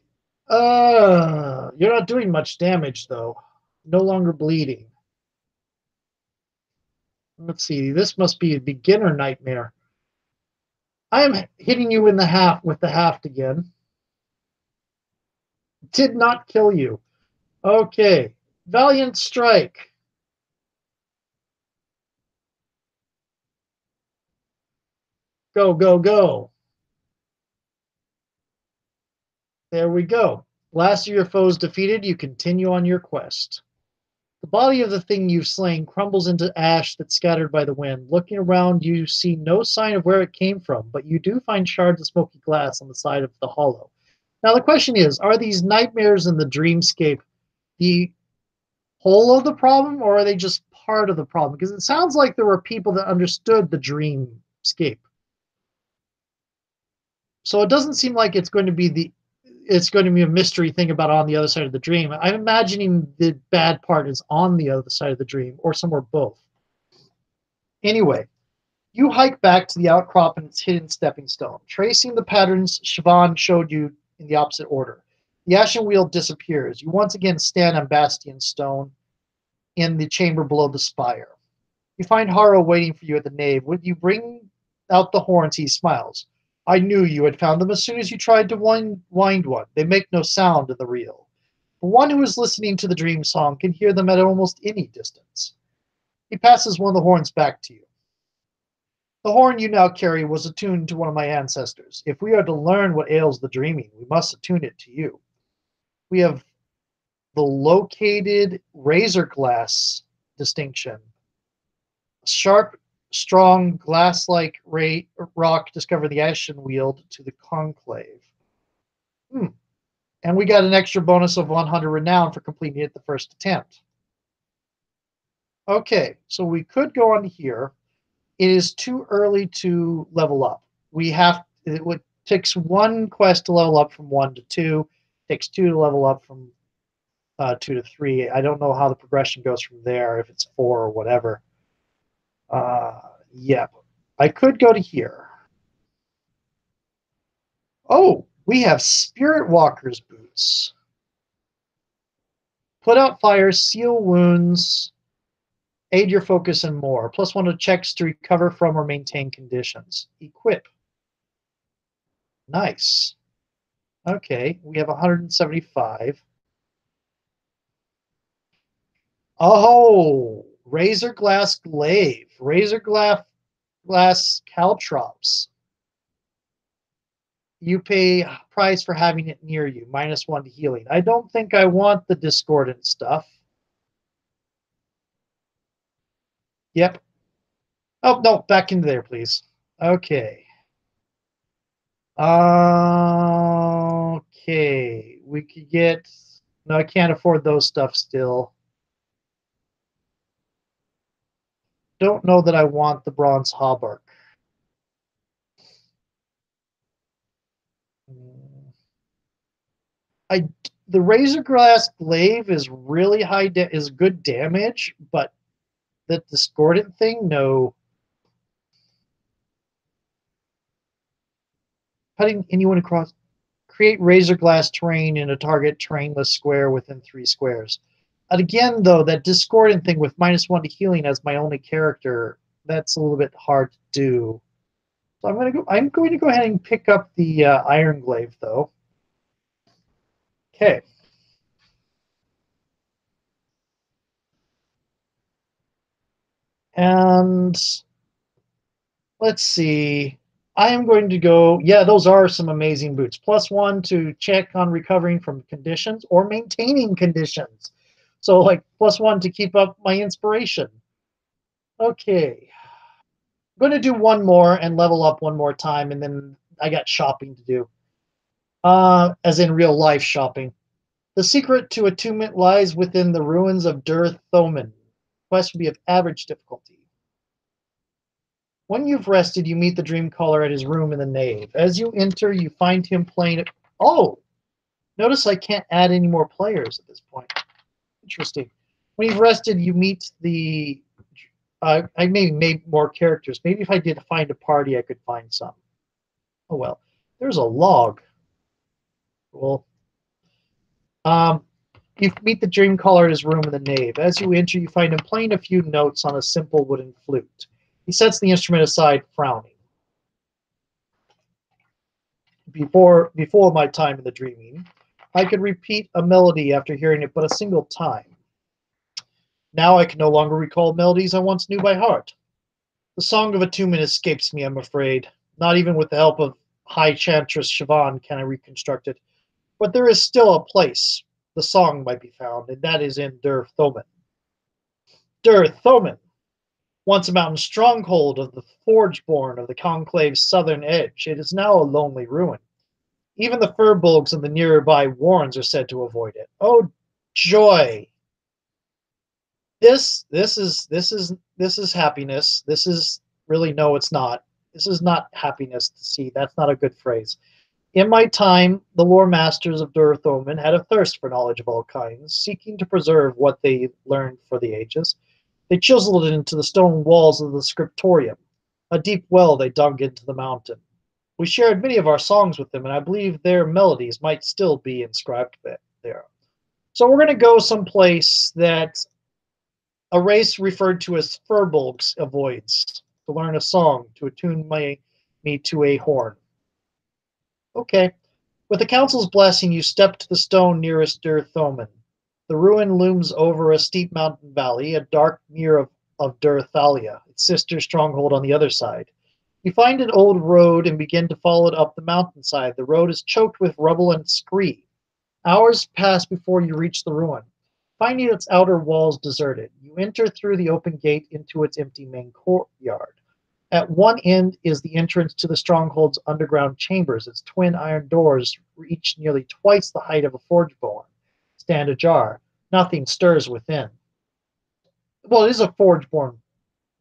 You're not doing much damage though. No longer bleeding. Let's see. This must be a beginner nightmare. I am hitting you in the half with the haft again. Did not kill you. Okay. Valiant strike. Go, go, go. There we go. Last of your foes defeated, you continue on your quest. The body of the thing you've slain crumbles into ash that's scattered by the wind. Looking around, you see no sign of where it came from, but you do find shards of smoky glass on the side of the hollow. Now, the question is, are these nightmares in the dreamscape the whole of the problem, or are they just part of the problem? Because it sounds like there were people that understood the dreamscape. So it doesn't seem like it's going to be a mystery thing about on the other side of the dream. I'm imagining the bad part is on the other side of the dream or somewhere both. Anyway, you hike back to the outcrop and its hidden stepping stone, tracing the patterns Siobhan showed you in the opposite order. The ashen wheel disappears. You once again stand on bastion stone in the chamber below the spire. You find Haro waiting for you at the nave. When you bring out the horns, he smiles. I knew you had found them as soon as you tried to wind one. They make no sound in the reel. But one who is listening to the dream song can hear them at almost any distance. He passes one of the horns back to you. The horn you now carry was attuned to one of my ancestors. If we are to learn what ails the dreaming, we must attune it to you. We have the located razor glass distinction. Sharp, strong, glass-like rock discovered the ashen wield to the conclave. And we got an extra bonus of 100 renown for completing it the first attempt. Okay, so we could go on here. It is too early to level up. It takes one quest to level up from 1 to 2. It takes 2 to level up from 2 to 3. I don't know how the progression goes from there, if it's 4 or whatever. Yep. I could go to here. Oh, we have Spirit Walker's boots. Put out fires, seal wounds, aid your focus, and more. +1 to checks to recover from or maintain conditions. Equip. Nice. Okay, we have 175. Oh, Razor Glass Glaive. Razor Glass Caltrops. You pay price for having it near you, -1 to healing. I don't think I want the discordant stuff. Yep. Oh, no, back into there, please. Okay. Okay. We could get... No, I can't afford those stuff still. Don't know that I want the bronze hauberk. I the razor glass glaive is really is good damage, but the discordant thing, no. Cutting anyone across. Create razor glass terrain in a target terrainless square within 3 squares. And again, though, that discordant thing with -1 to healing as my only character, that's a little bit hard to do. So I'm going to go ahead and pick up the iron glaive, though. Okay. And let's see. I am going to go. Yeah, those are some amazing boots. +1 to check on recovering from conditions or maintaining conditions. So, like, +1 to keep up my inspiration. Okay. I'm going to do one more and level up one more time, and then I got shopping to do. As in real life shopping. The secret to attunement lies within the ruins of Dur Thomin. Quest will be of average difficulty. When you've rested, you meet the dream caller at his room in the nave. As you enter, you find him playing. Oh! Notice I can't add any more players at this point. Interesting. When you've rested, you meet the. I maybe made more characters. Maybe if I did find a party, I could find some. Oh well. There's a log. Cool. Um, you meet the dream caller at his room in the nave. As you enter, you find him playing a few notes on a simple wooden flute. He sets the instrument aside, frowning. Before my time in the dreaming, I could repeat a melody after hearing it but a single time. Now I can no longer recall melodies I once knew by heart. The song of attunement escapes me, I'm afraid. Not even with the help of High Chantress Siobhan can I reconstruct it. But there is still a place the song might be found, and that is in Dur Thomin. Dur Thomin, once a mountain stronghold of the Forgeborn of the Conclave's southern edge, it is now a lonely ruin. Even the furbolgs of the nearby warrens are said to avoid it. Oh joy! This is happiness. This is really no, it's not. This is not happiness to see. That's not a good phrase. In my time, the lore masters of Dur Thomin had a thirst for knowledge of all kinds, seeking to preserve what they learned for the ages. They chiseled it into the stone walls of the scriptorium, a deep well they dug into the mountain. We shared many of our songs with them, and I believe their melodies might still be inscribed there. So we're going to go someplace that a race referred to as Furbolgs avoids, to learn a song, to attune me to a horn. Okay. With the council's blessing, you step to the stone nearest Dur Thomin. The ruin looms over a steep mountain valley, a dark mirror of Dur Thalia, its sister stronghold on the other side. You find an old road and begin to follow it up the mountainside. The road is choked with rubble and scree. Hours pass before you reach the ruin. Finding its outer walls deserted, you enter through the open gate into its empty main courtyard. At one end is the entrance to the stronghold's underground chambers. Its twin iron doors, each nearly twice the height of a forgeborn, stand ajar. Nothing stirs within. Well, it is a forgeborn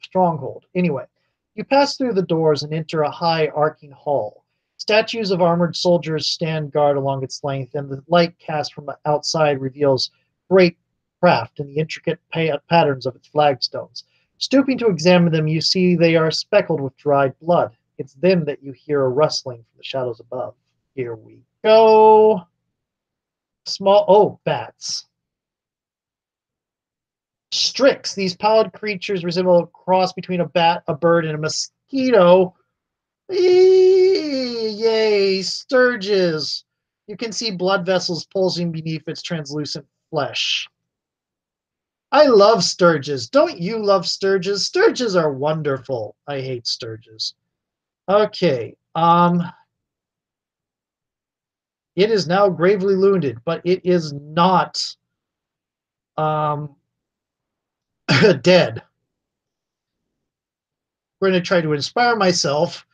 stronghold. Anyway, you pass through the doors and enter a high, arcing hall. Statues of armored soldiers stand guard along its length, and the light cast from outside reveals great craft and the intricate patterns of its flagstones. Stooping to examine them, you see they are speckled with dried blood. It's then that you hear a rustling from the shadows above. Here we go. Bats. Strix. These pallid creatures resemble a cross between a bat, a bird, and a mosquito. Yay, Sturges. You can see blood vessels pulsing beneath its translucent flesh. I love Sturges. Don't you love Sturges? Sturges are wonderful. I hate Sturges. Okay. It is now gravely wounded, but it is not dead. We're going to try to inspire myself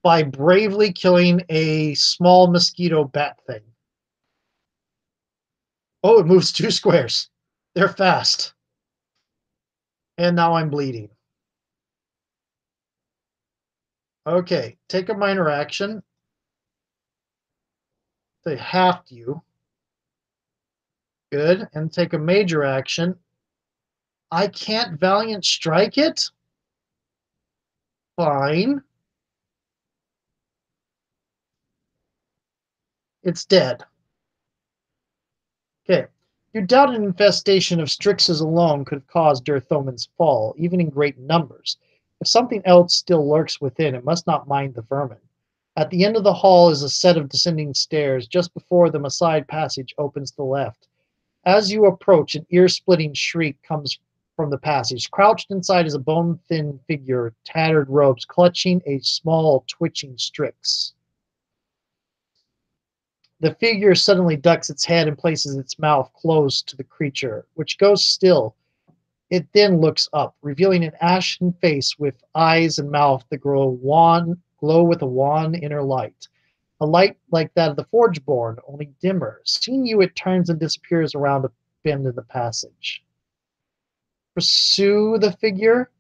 by bravely killing a small mosquito bat thing. Oh, it moves 2 squares. They're fast. And now I'm bleeding. Okay, take a minor action. They halved you. Good. And take a major action. I can't Valiant Strike it? Fine. It's dead. Okay. You doubt an infestation of Strixes alone could have caused Dirthoman's fall, even in great numbers. If something else still lurks within, it must not mind the vermin. At the end of the hall is a set of descending stairs. Just before them, a side passage opens to the left. As you approach, an ear-splitting shriek comes from the passage. Crouched inside is a bone-thin figure, tattered robes, clutching a small, twitching Strix. The figure suddenly ducks its head and places its mouth close to the creature, which goes still. It then looks up, revealing an ashen face with eyes and mouth that glow with a wan inner light. A light like that of the Forgeborn, only dimmer. Seeing you, it turns and disappears around a bend in the passage. Pursue the figure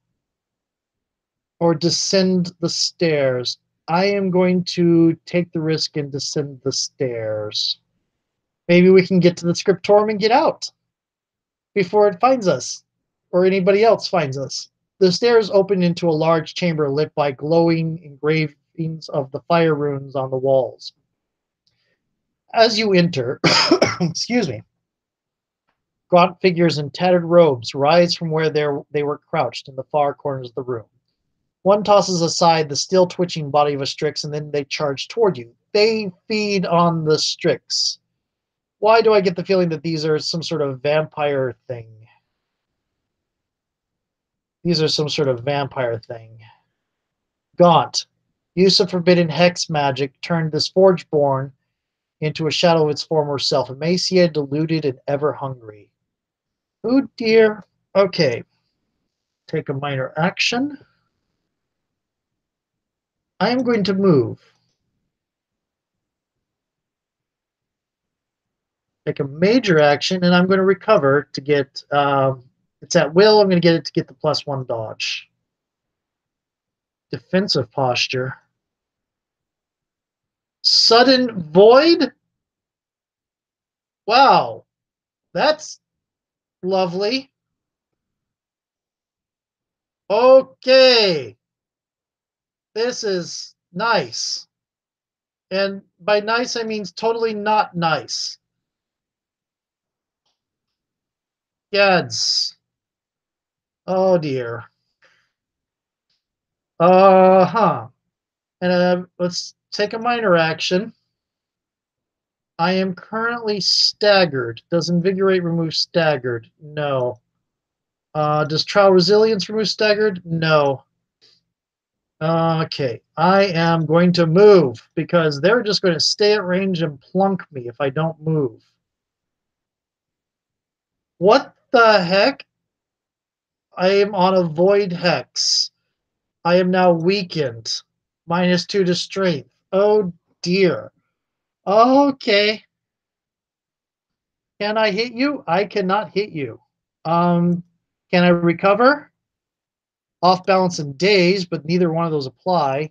or descend the stairs? I am going to take the risk and descend the stairs. Maybe we can get to the scriptorium and get out before it finds us or anybody else finds us. The stairs open into a large chamber lit by glowing engravings of the fire runes on the walls. As you enter, excuse me, gaunt figures in tattered robes rise from where they were crouched in the far corners of the room. One tosses aside the still twitching body of a Strix, and then they charge toward you. They feed on the Strix. Why do I get the feeling that these are some sort of vampire thing? These are some sort of vampire thing. Gaunt. Use of forbidden hex magic turned this Forgeborn into a shadow of its former self, emaciated, deluded, and ever hungry. Oh dear. Okay. Take a minor action. I am going to move. Take a major action, and I'm going to recover to get. It's at will. I'm going to get it to get the +1 dodge. Defensive posture. Sudden void. Wow, that's lovely. Okay, this is nice. And by nice, I mean totally not nice. Gads. Oh dear. Huh. And let's take a minor action. I am currently staggered. Does invigorate remove staggered? No. Does trial resilience remove staggered? No. Okay. I am going to move because they're just going to stay at range and plunk me if I don't move. What the heck? I am on a void hex. I am now weakened. -2 to strength. Oh dear. Okay. Can I hit you? I cannot hit you. Can I recover? Off balance and dazed, but neither one of those apply.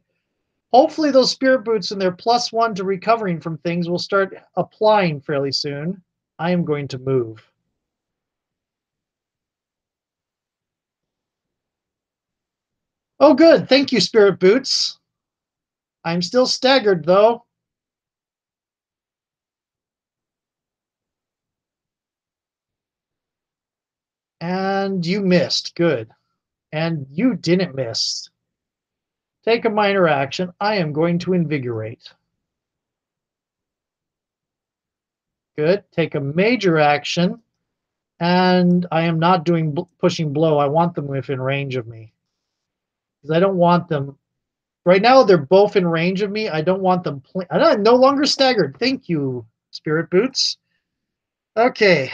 Hopefully those spirit boots and their +1 to recovering from things will start applying fairly soon. I am going to move. Oh good, thank you, spirit boots. I'm still staggered though. And you missed, good. And you didn't miss. Take a minor action. I am going to invigorate. Good. Take a major action. And I am not doing pushing blow. I want them within range of me. Because I don't want them. Right now, they're both in range of me. I don't want them. I'm no longer staggered. Thank you, Spirit Boots. Okay.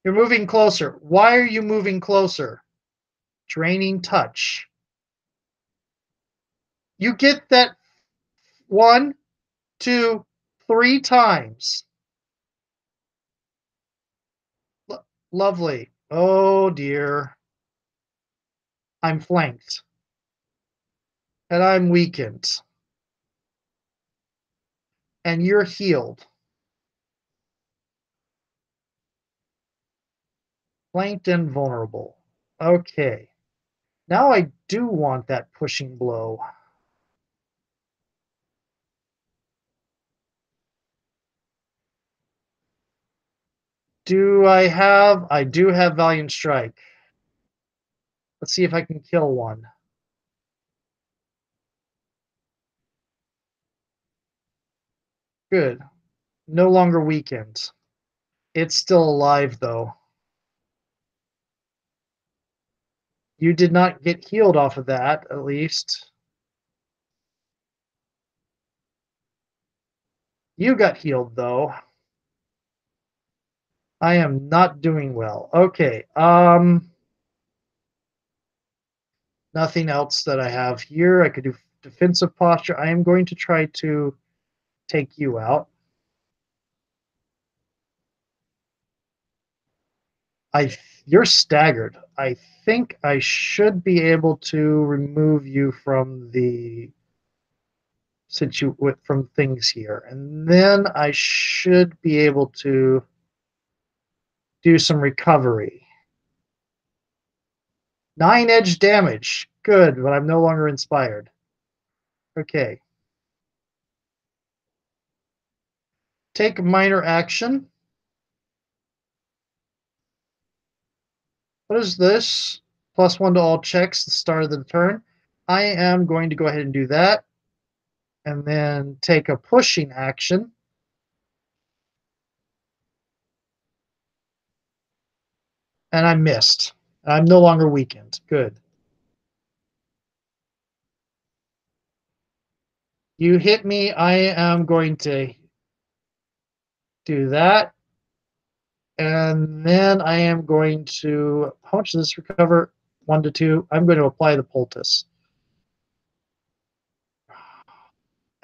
You're moving closer. Why are you moving closer? Draining touch. You get that 1, 2, 3 times. Lovely. Oh dear. I'm flanked. And I'm weakened. And you're healed. Flanked and vulnerable. Okay. Now I do want that pushing blow. I do have Valiant Strike. Let's see if I can kill one. Good. No longer weakened. It's still alive, though. You did not get healed off of that, at least. You got healed, though. I am not doing well. Okay, nothing else that I have here. I could do defensive posture. I am going to try to take you out. You're staggered. I think I should be able to remove you from the from things here, and then I should be able to do some recovery. 9 edge damage. Good, but I'm no longer inspired. Okay. Take minor action. What is this? +1 to all checks at the start of the turn. I am going to go ahead and do that. And then take a pushing action. And I missed. I'm no longer weakened. Good. You hit me. I am going to do that. And then I am going to, how much does this recover? 1 to 2. I'm going to apply the poultice.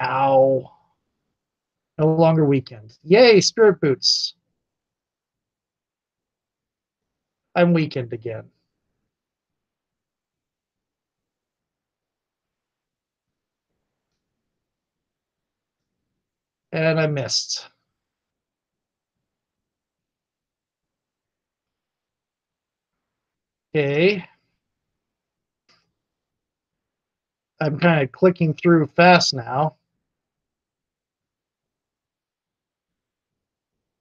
Ow. No longer weakened. Yay, spirit boots. I'm weakened again. And I missed. Okay. I'm kind of clicking through fast now.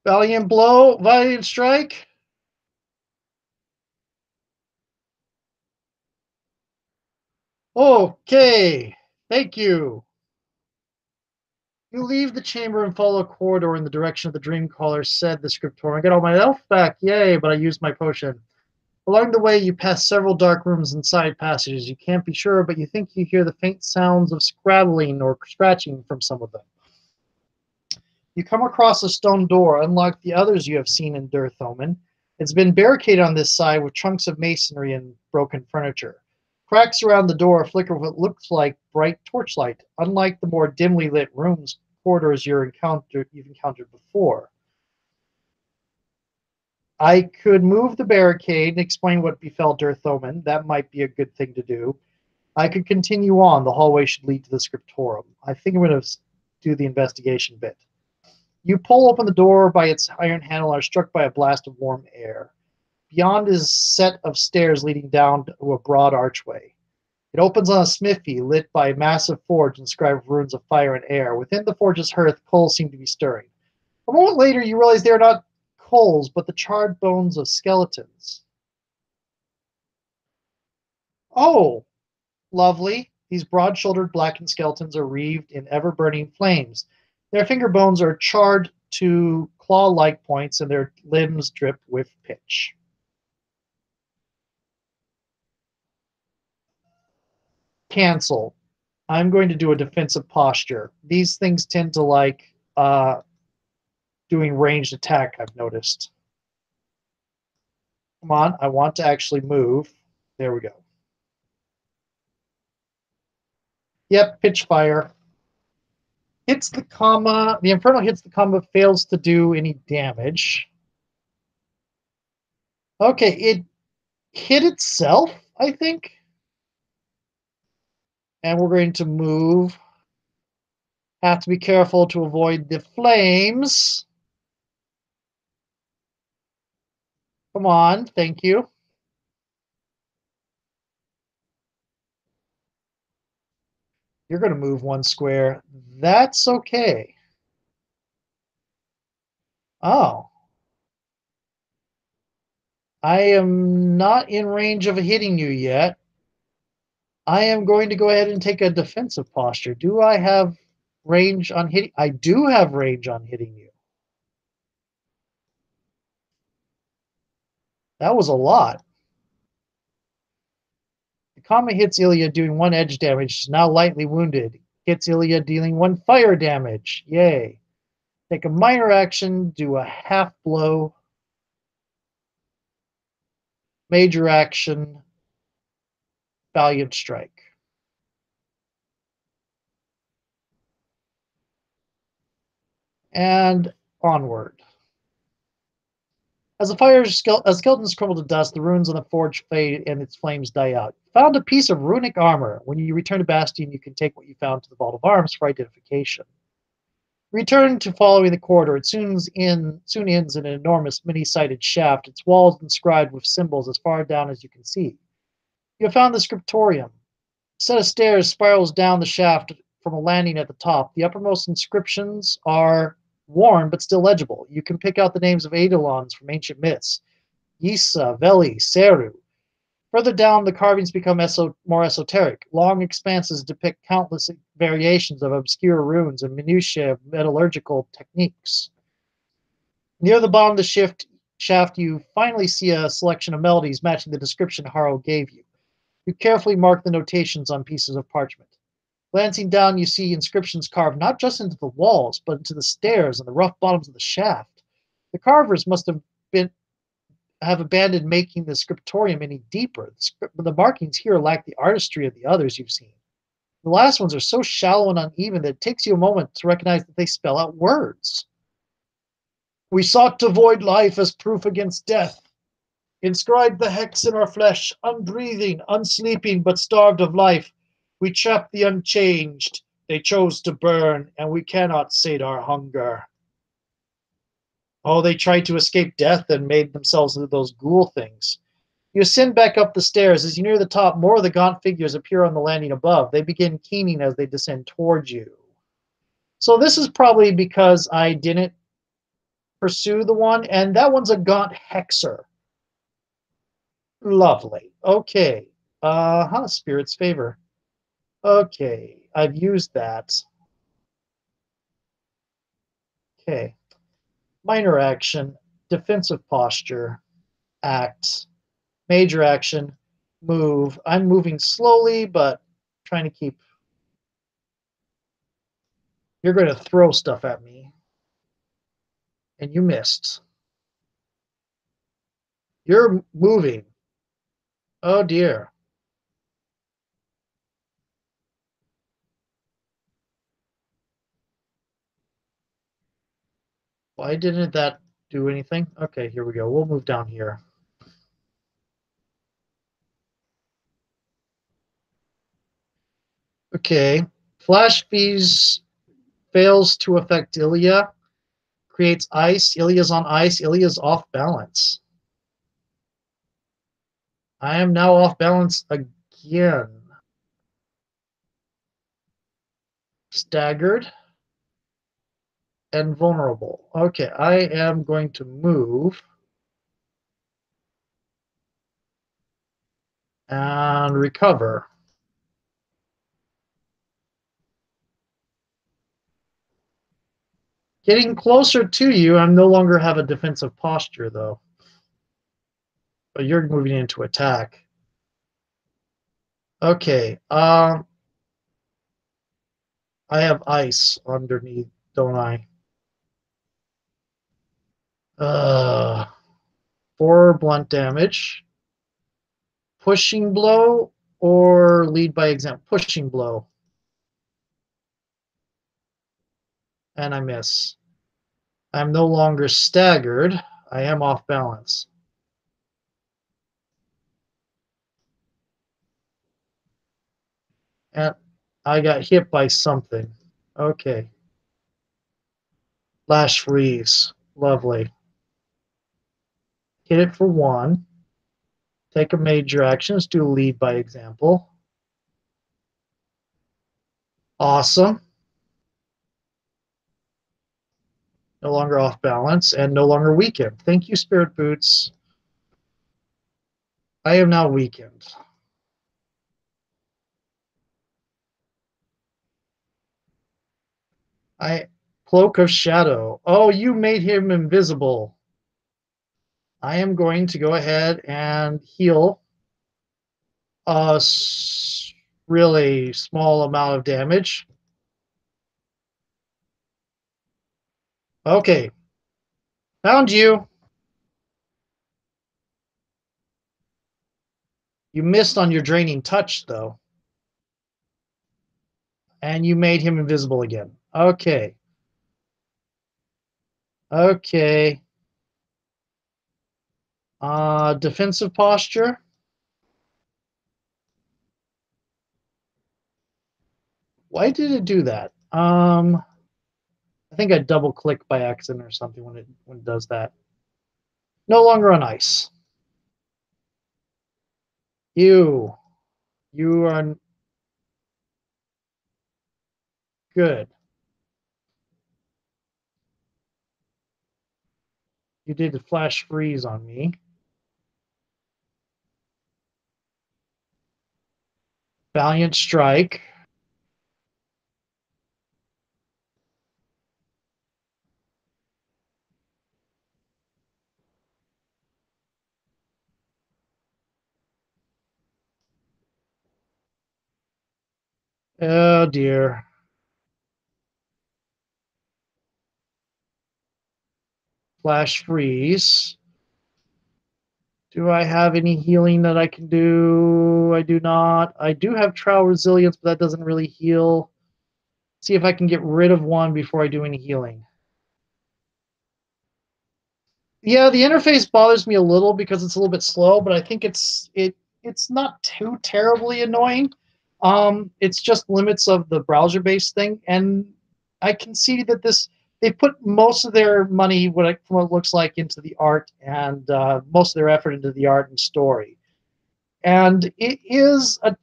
Valiant blow, valiant strike. Okay, thank you. You leave the chamber and follow a corridor in the direction of the dream caller, said the scriptorium. I got all my health back, yay, but I used my potion. Along the way, you pass several dark rooms and side passages. You can't be sure, but you think you hear the faint sounds of scrabbling or scratching from some of them. You come across a stone door, unlike the others you have seen in Durthomen. It's been barricaded on this side with chunks of masonry and broken furniture. Cracks around the door flicker what looks like bright torchlight, unlike the more dimly lit rooms corridors you've encountered before. I could move the barricade and explain what befell Durthomen. That might be a good thing to do. I could continue on. The hallway should lead to the scriptorium. I think I'm going to do the investigation bit. You pull open the door by its iron handle and are struck by a blast of warm air. Beyond is a set of stairs leading down to a broad archway. It opens on a smithy lit by a massive forge inscribed with runes of fire and air. Within the forge's hearth, coals seem to be stirring. A moment later, you realize they are not coals, but the charred bones of skeletons. Oh, lovely. These broad-shouldered blackened skeletons are wreathed in ever-burning flames. Their finger bones are charred to claw-like points, and their limbs drip with pitch. Cancel. I'm going to do a defensive posture. These things tend to like doing ranged attack, I've noticed. Come on, I want to actually move. There we go. Yep, pitch fire. Hits the comma. The Inferno hits the comma, fails to do any damage. Okay, it hit itself, I think. And we're going to move. Have to be careful to avoid the flames. Come on, thank you. You're going to move one square. That's okay. Oh, I am not in range of hitting you yet. I am going to go ahead and take a defensive posture. Do I have range on hitting? I do have range on hitting you. That was a lot. The comma hits Ilya, doing 1 edge damage. She's now lightly wounded. Hits Ilya, dealing 1 fire damage. Yay. Take a minor action, do a half blow. Major action, valiant strike. And onward. As the skeletons crumble to dust, the runes on the forge fade and its flames die out. Found a piece of runic armor. When you return to Bastion, you can take what you found to the Vault of Arms for identification. Return to following the corridor. It soon ends in an enormous, many-sided shaft, its walls inscribed with symbols as far down as you can see. You have found the scriptorium. A set of stairs spirals down the shaft from a landing at the top. The uppermost inscriptions are worn but still legible. You can pick out the names of eidolons from ancient myths. Ysa, Veli, Seru. Further down, the carvings become more esoteric. Long expanses depict countless variations of obscure runes and minutiae of metallurgical techniques. Near the bottom of the shaft, you finally see a selection of melodies matching the description Haro gave you. You carefully mark the notations on pieces of parchment. Glancing down, you see inscriptions carved not just into the walls, but into the stairs and the rough bottoms of the shaft. The carvers must have abandoned making the scriptorium any deeper. The markings here lack the artistry of the others you've seen. The last ones are so shallow and uneven that it takes you a moment to recognize that they spell out words. We sought to void life as proof against death. Inscribed the hex in our flesh, unbreathing, unsleeping, but starved of life. We trapped the unchanged. They chose to burn, and we cannot sate our hunger. Oh, they tried to escape death and made themselves into those ghoul things. You ascend back up the stairs. As you near the top, more of the gaunt figures appear on the landing above. They begin keening as they descend towards you. So this is probably because I didn't pursue the one, and that one's a gaunt hexer. Lovely. Okay. Spirit's favor. Okay, I've used that. Okay. Minor action, defensive posture, act. Major action, move. I'm moving slowly, but trying to keep. You're going to throw stuff at me, and you missed. You're moving. Oh dear. Why didn't that do anything? Okay, here we go. We'll move down here. Okay. Flash fees fails to affect Ilya. Creates ice. Ilya's on ice. Ilya's off balance. I am now off balance again. Staggered and vulnerable. Okay, I am going to move and recover. Getting closer to you, I no longer have a defensive posture, though. But you're moving into attack. Okay, I have ice underneath, don't I? 4 blunt damage. Pushing blow or lead by example? Pushing blow. And I miss. I'm no longer staggered. I am off balance. And I got hit by something. Okay. Lash freeze. Lovely. Hit it for 1. Take a major action. Let's do a lead by example. Awesome. No longer off balance and no longer weakened. Thank you, Spirit Boots. I am now weakened. Cloak of Shadow. Oh, you made him invisible. I am going to go ahead and heal a really small amount of damage. Okay. Found you. You missed on your draining touch, though. And you made him invisible again. Okay. Okay. Defensive posture. Why did it do that? I think I double click by accident or something when it does that. No longer on ice. You are good. You did a flash freeze on me. Valiant strike. Oh dear. Flash freeze. Do I have any healing that I can do? I do not. I do have trial resilience, but that doesn't really heal. See if I can get rid of one before I do any healing. Yeah, the interface bothers me a little because it's a little bit slow, but I think it's not too terribly annoying. It's just limits of the browser-based thing, and I can see that they put most of their money, from what it looks like, into the art and most of their effort into the art and story, and it is a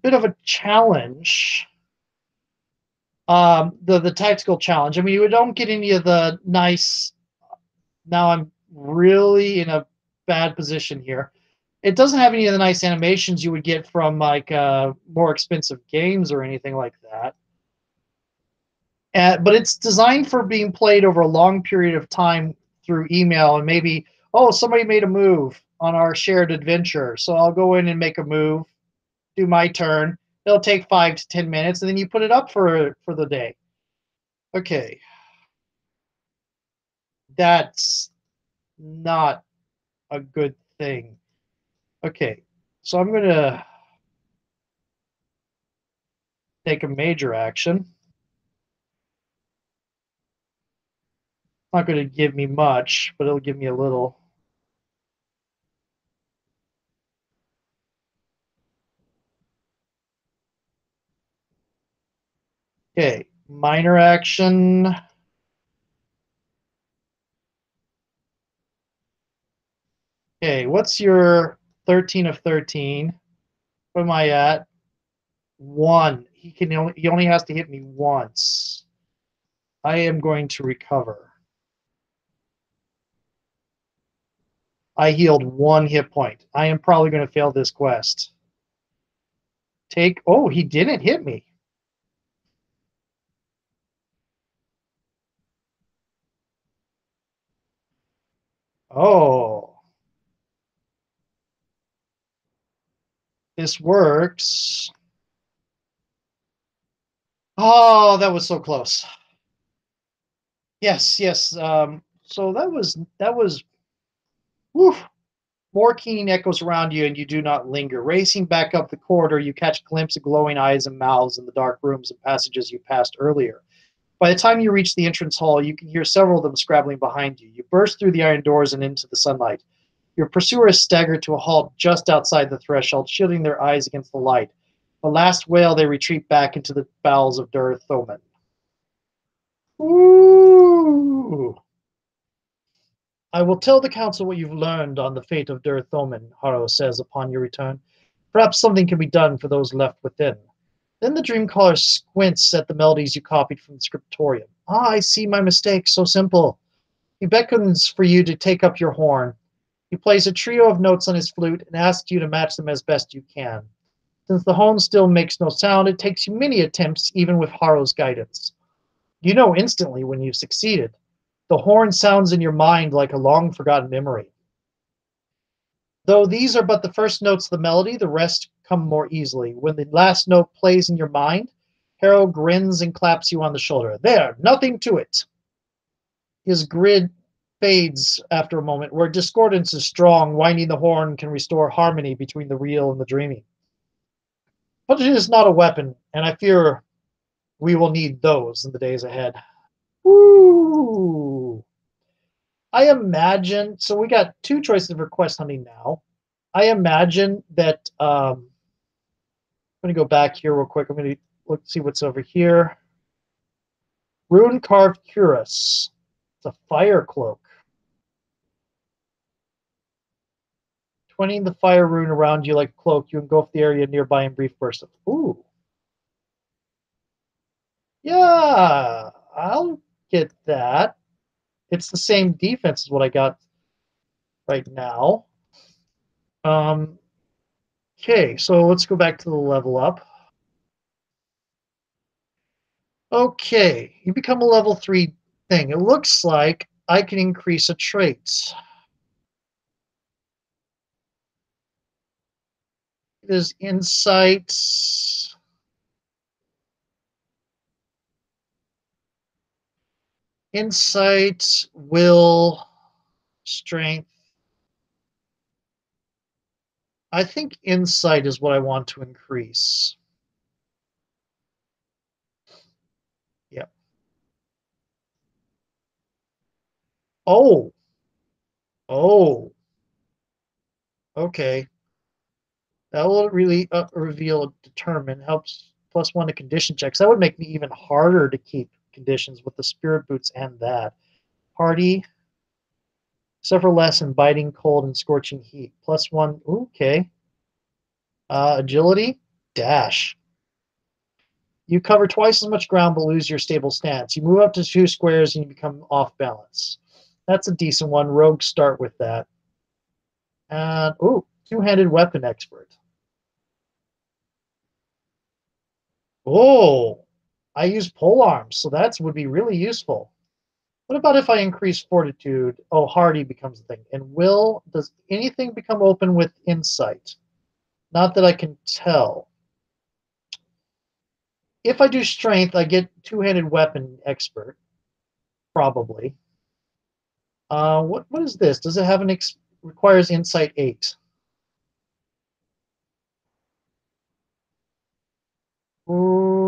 bit of a challenge. The tactical challenge. I mean, you don't get any of the nice. Now I'm really in a bad position here. It doesn't have any of the nice animations you would get from like more expensive games or anything like that. But it's designed for being played over a long period of time through email and maybe, oh, somebody made a move on our shared adventure. So I'll go in and make a move, do my turn. It'll take 5 to 10 minutes, and then you put it up for the day. Okay. That's not a good thing. Okay. So I'm going to take a major action. Not going to give me much, but it'll give me a little. Okay, minor action. Okay, what's your 13 of 13? What am I at? 1. He only has to hit me once. I am going to recover. I healed 1 hit point. I am probably going to fail this quest. Oh, he didn't hit me. Oh. This works. Oh, that was so close. Yes, yes. So that was whew, more keening echoes around you, and you do not linger. Racing back up the corridor, you catch a glimpse of glowing eyes and mouths in the dark rooms and passages you passed earlier. By the time you reach the entrance hall, you can hear several of them scrabbling behind you. You burst through the iron doors and into the sunlight. Your pursuer is staggered to a halt just outside the threshold, shielding their eyes against the light. The last wail, they retreat back into the bowels of Dur Thoman. Ooh. I will tell the council what you've learned on the fate of Dur Thomin, Haro says upon your return. Perhaps something can be done for those left within. Then the Dreamcaller squints at the melodies you copied from the scriptorium. Ah, I see my mistake, so simple. He beckons for you to take up your horn. He plays a trio of notes on his flute and asks you to match them as best you can. Since the horn still makes no sound, it takes you many attempts, even with Haro's guidance. You know instantly when you've succeeded. The horn sounds in your mind like a long-forgotten memory. Though these are but the first notes of the melody, the rest come more easily. When the last note plays in your mind, Haro grins and claps you on the shoulder. There, nothing to it. His grin fades after a moment. Where discordance is strong, winding the horn can restore harmony between the real and the dreaming. But it is not a weapon, and I fear we will need those in the days ahead. Woo! I imagine, so we got two choices for quest hunting now. I imagine that, I'm going to go back here real quick. I'm going to look see what's over here. Rune carved cuirass. It's a fire cloak. 20 the fire rune around you like a cloak. You engulf the area nearby in brief bursts. Ooh. Yeah, I'll get that. It's the same defense as what I got right now. Okay, so let's go back to the level up. Okay, you become a level 3 thing. It looks like I can increase a trait. It is insight. Insight, will, strength. I think insight is what I want to increase. Yep. Oh. Oh. Okay. That will really reveal determine. Helps +1 to condition checks. That would make me even harder to keep conditions with the spirit boots and that. Hardy. Suffer less in biting, cold, and scorching heat. +1. Okay. Agility. Dash. You cover twice as much ground but lose your stable stance. You move up to 2 squares and you become off balance. That's a decent one. Rogues start with that. And, ooh, two-handed weapon expert. Oh, I use pole arms, so that would be really useful. What about if I increase fortitude? Oh, hardy becomes a thing. And will, does anything become open with insight? Not that I can tell. If I do strength, I get two-handed weapon expert, probably. What is this? Does it have an requires insight 8? Ooh.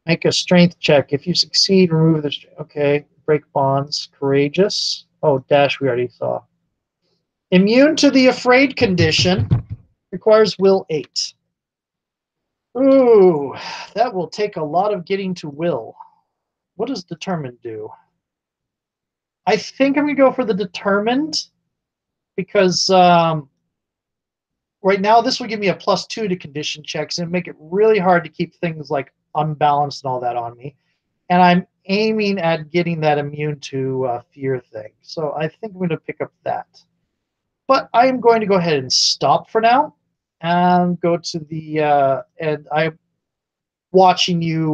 Make a strength check. If you succeed, remove the. Okay, break bonds. Courageous. Oh, dash we already saw. Immune to the afraid condition. Requires will 8. Ooh, that will take a lot of getting to will. What does determined do? I think I'm going to go for the determined because right now this will give me a +2 to condition checks and make it really hard to keep things like unbalanced and all that on me. And I'm aiming at getting that immune to fear thing. So I think I'm going to pick up that. But I am going to go ahead and stop for now and go to the and I'm watching you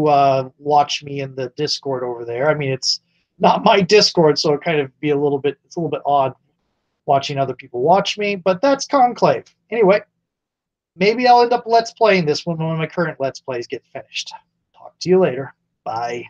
watch me in the Discord over there. I mean, it's not my Discord, so it kind of be a little bit. It's a little bit odd watching other people watch me, but that's Conclave. Anyway, maybe I'll end up Let's Playing this when one of my current Let's Plays get finished. Talk to you later. Bye.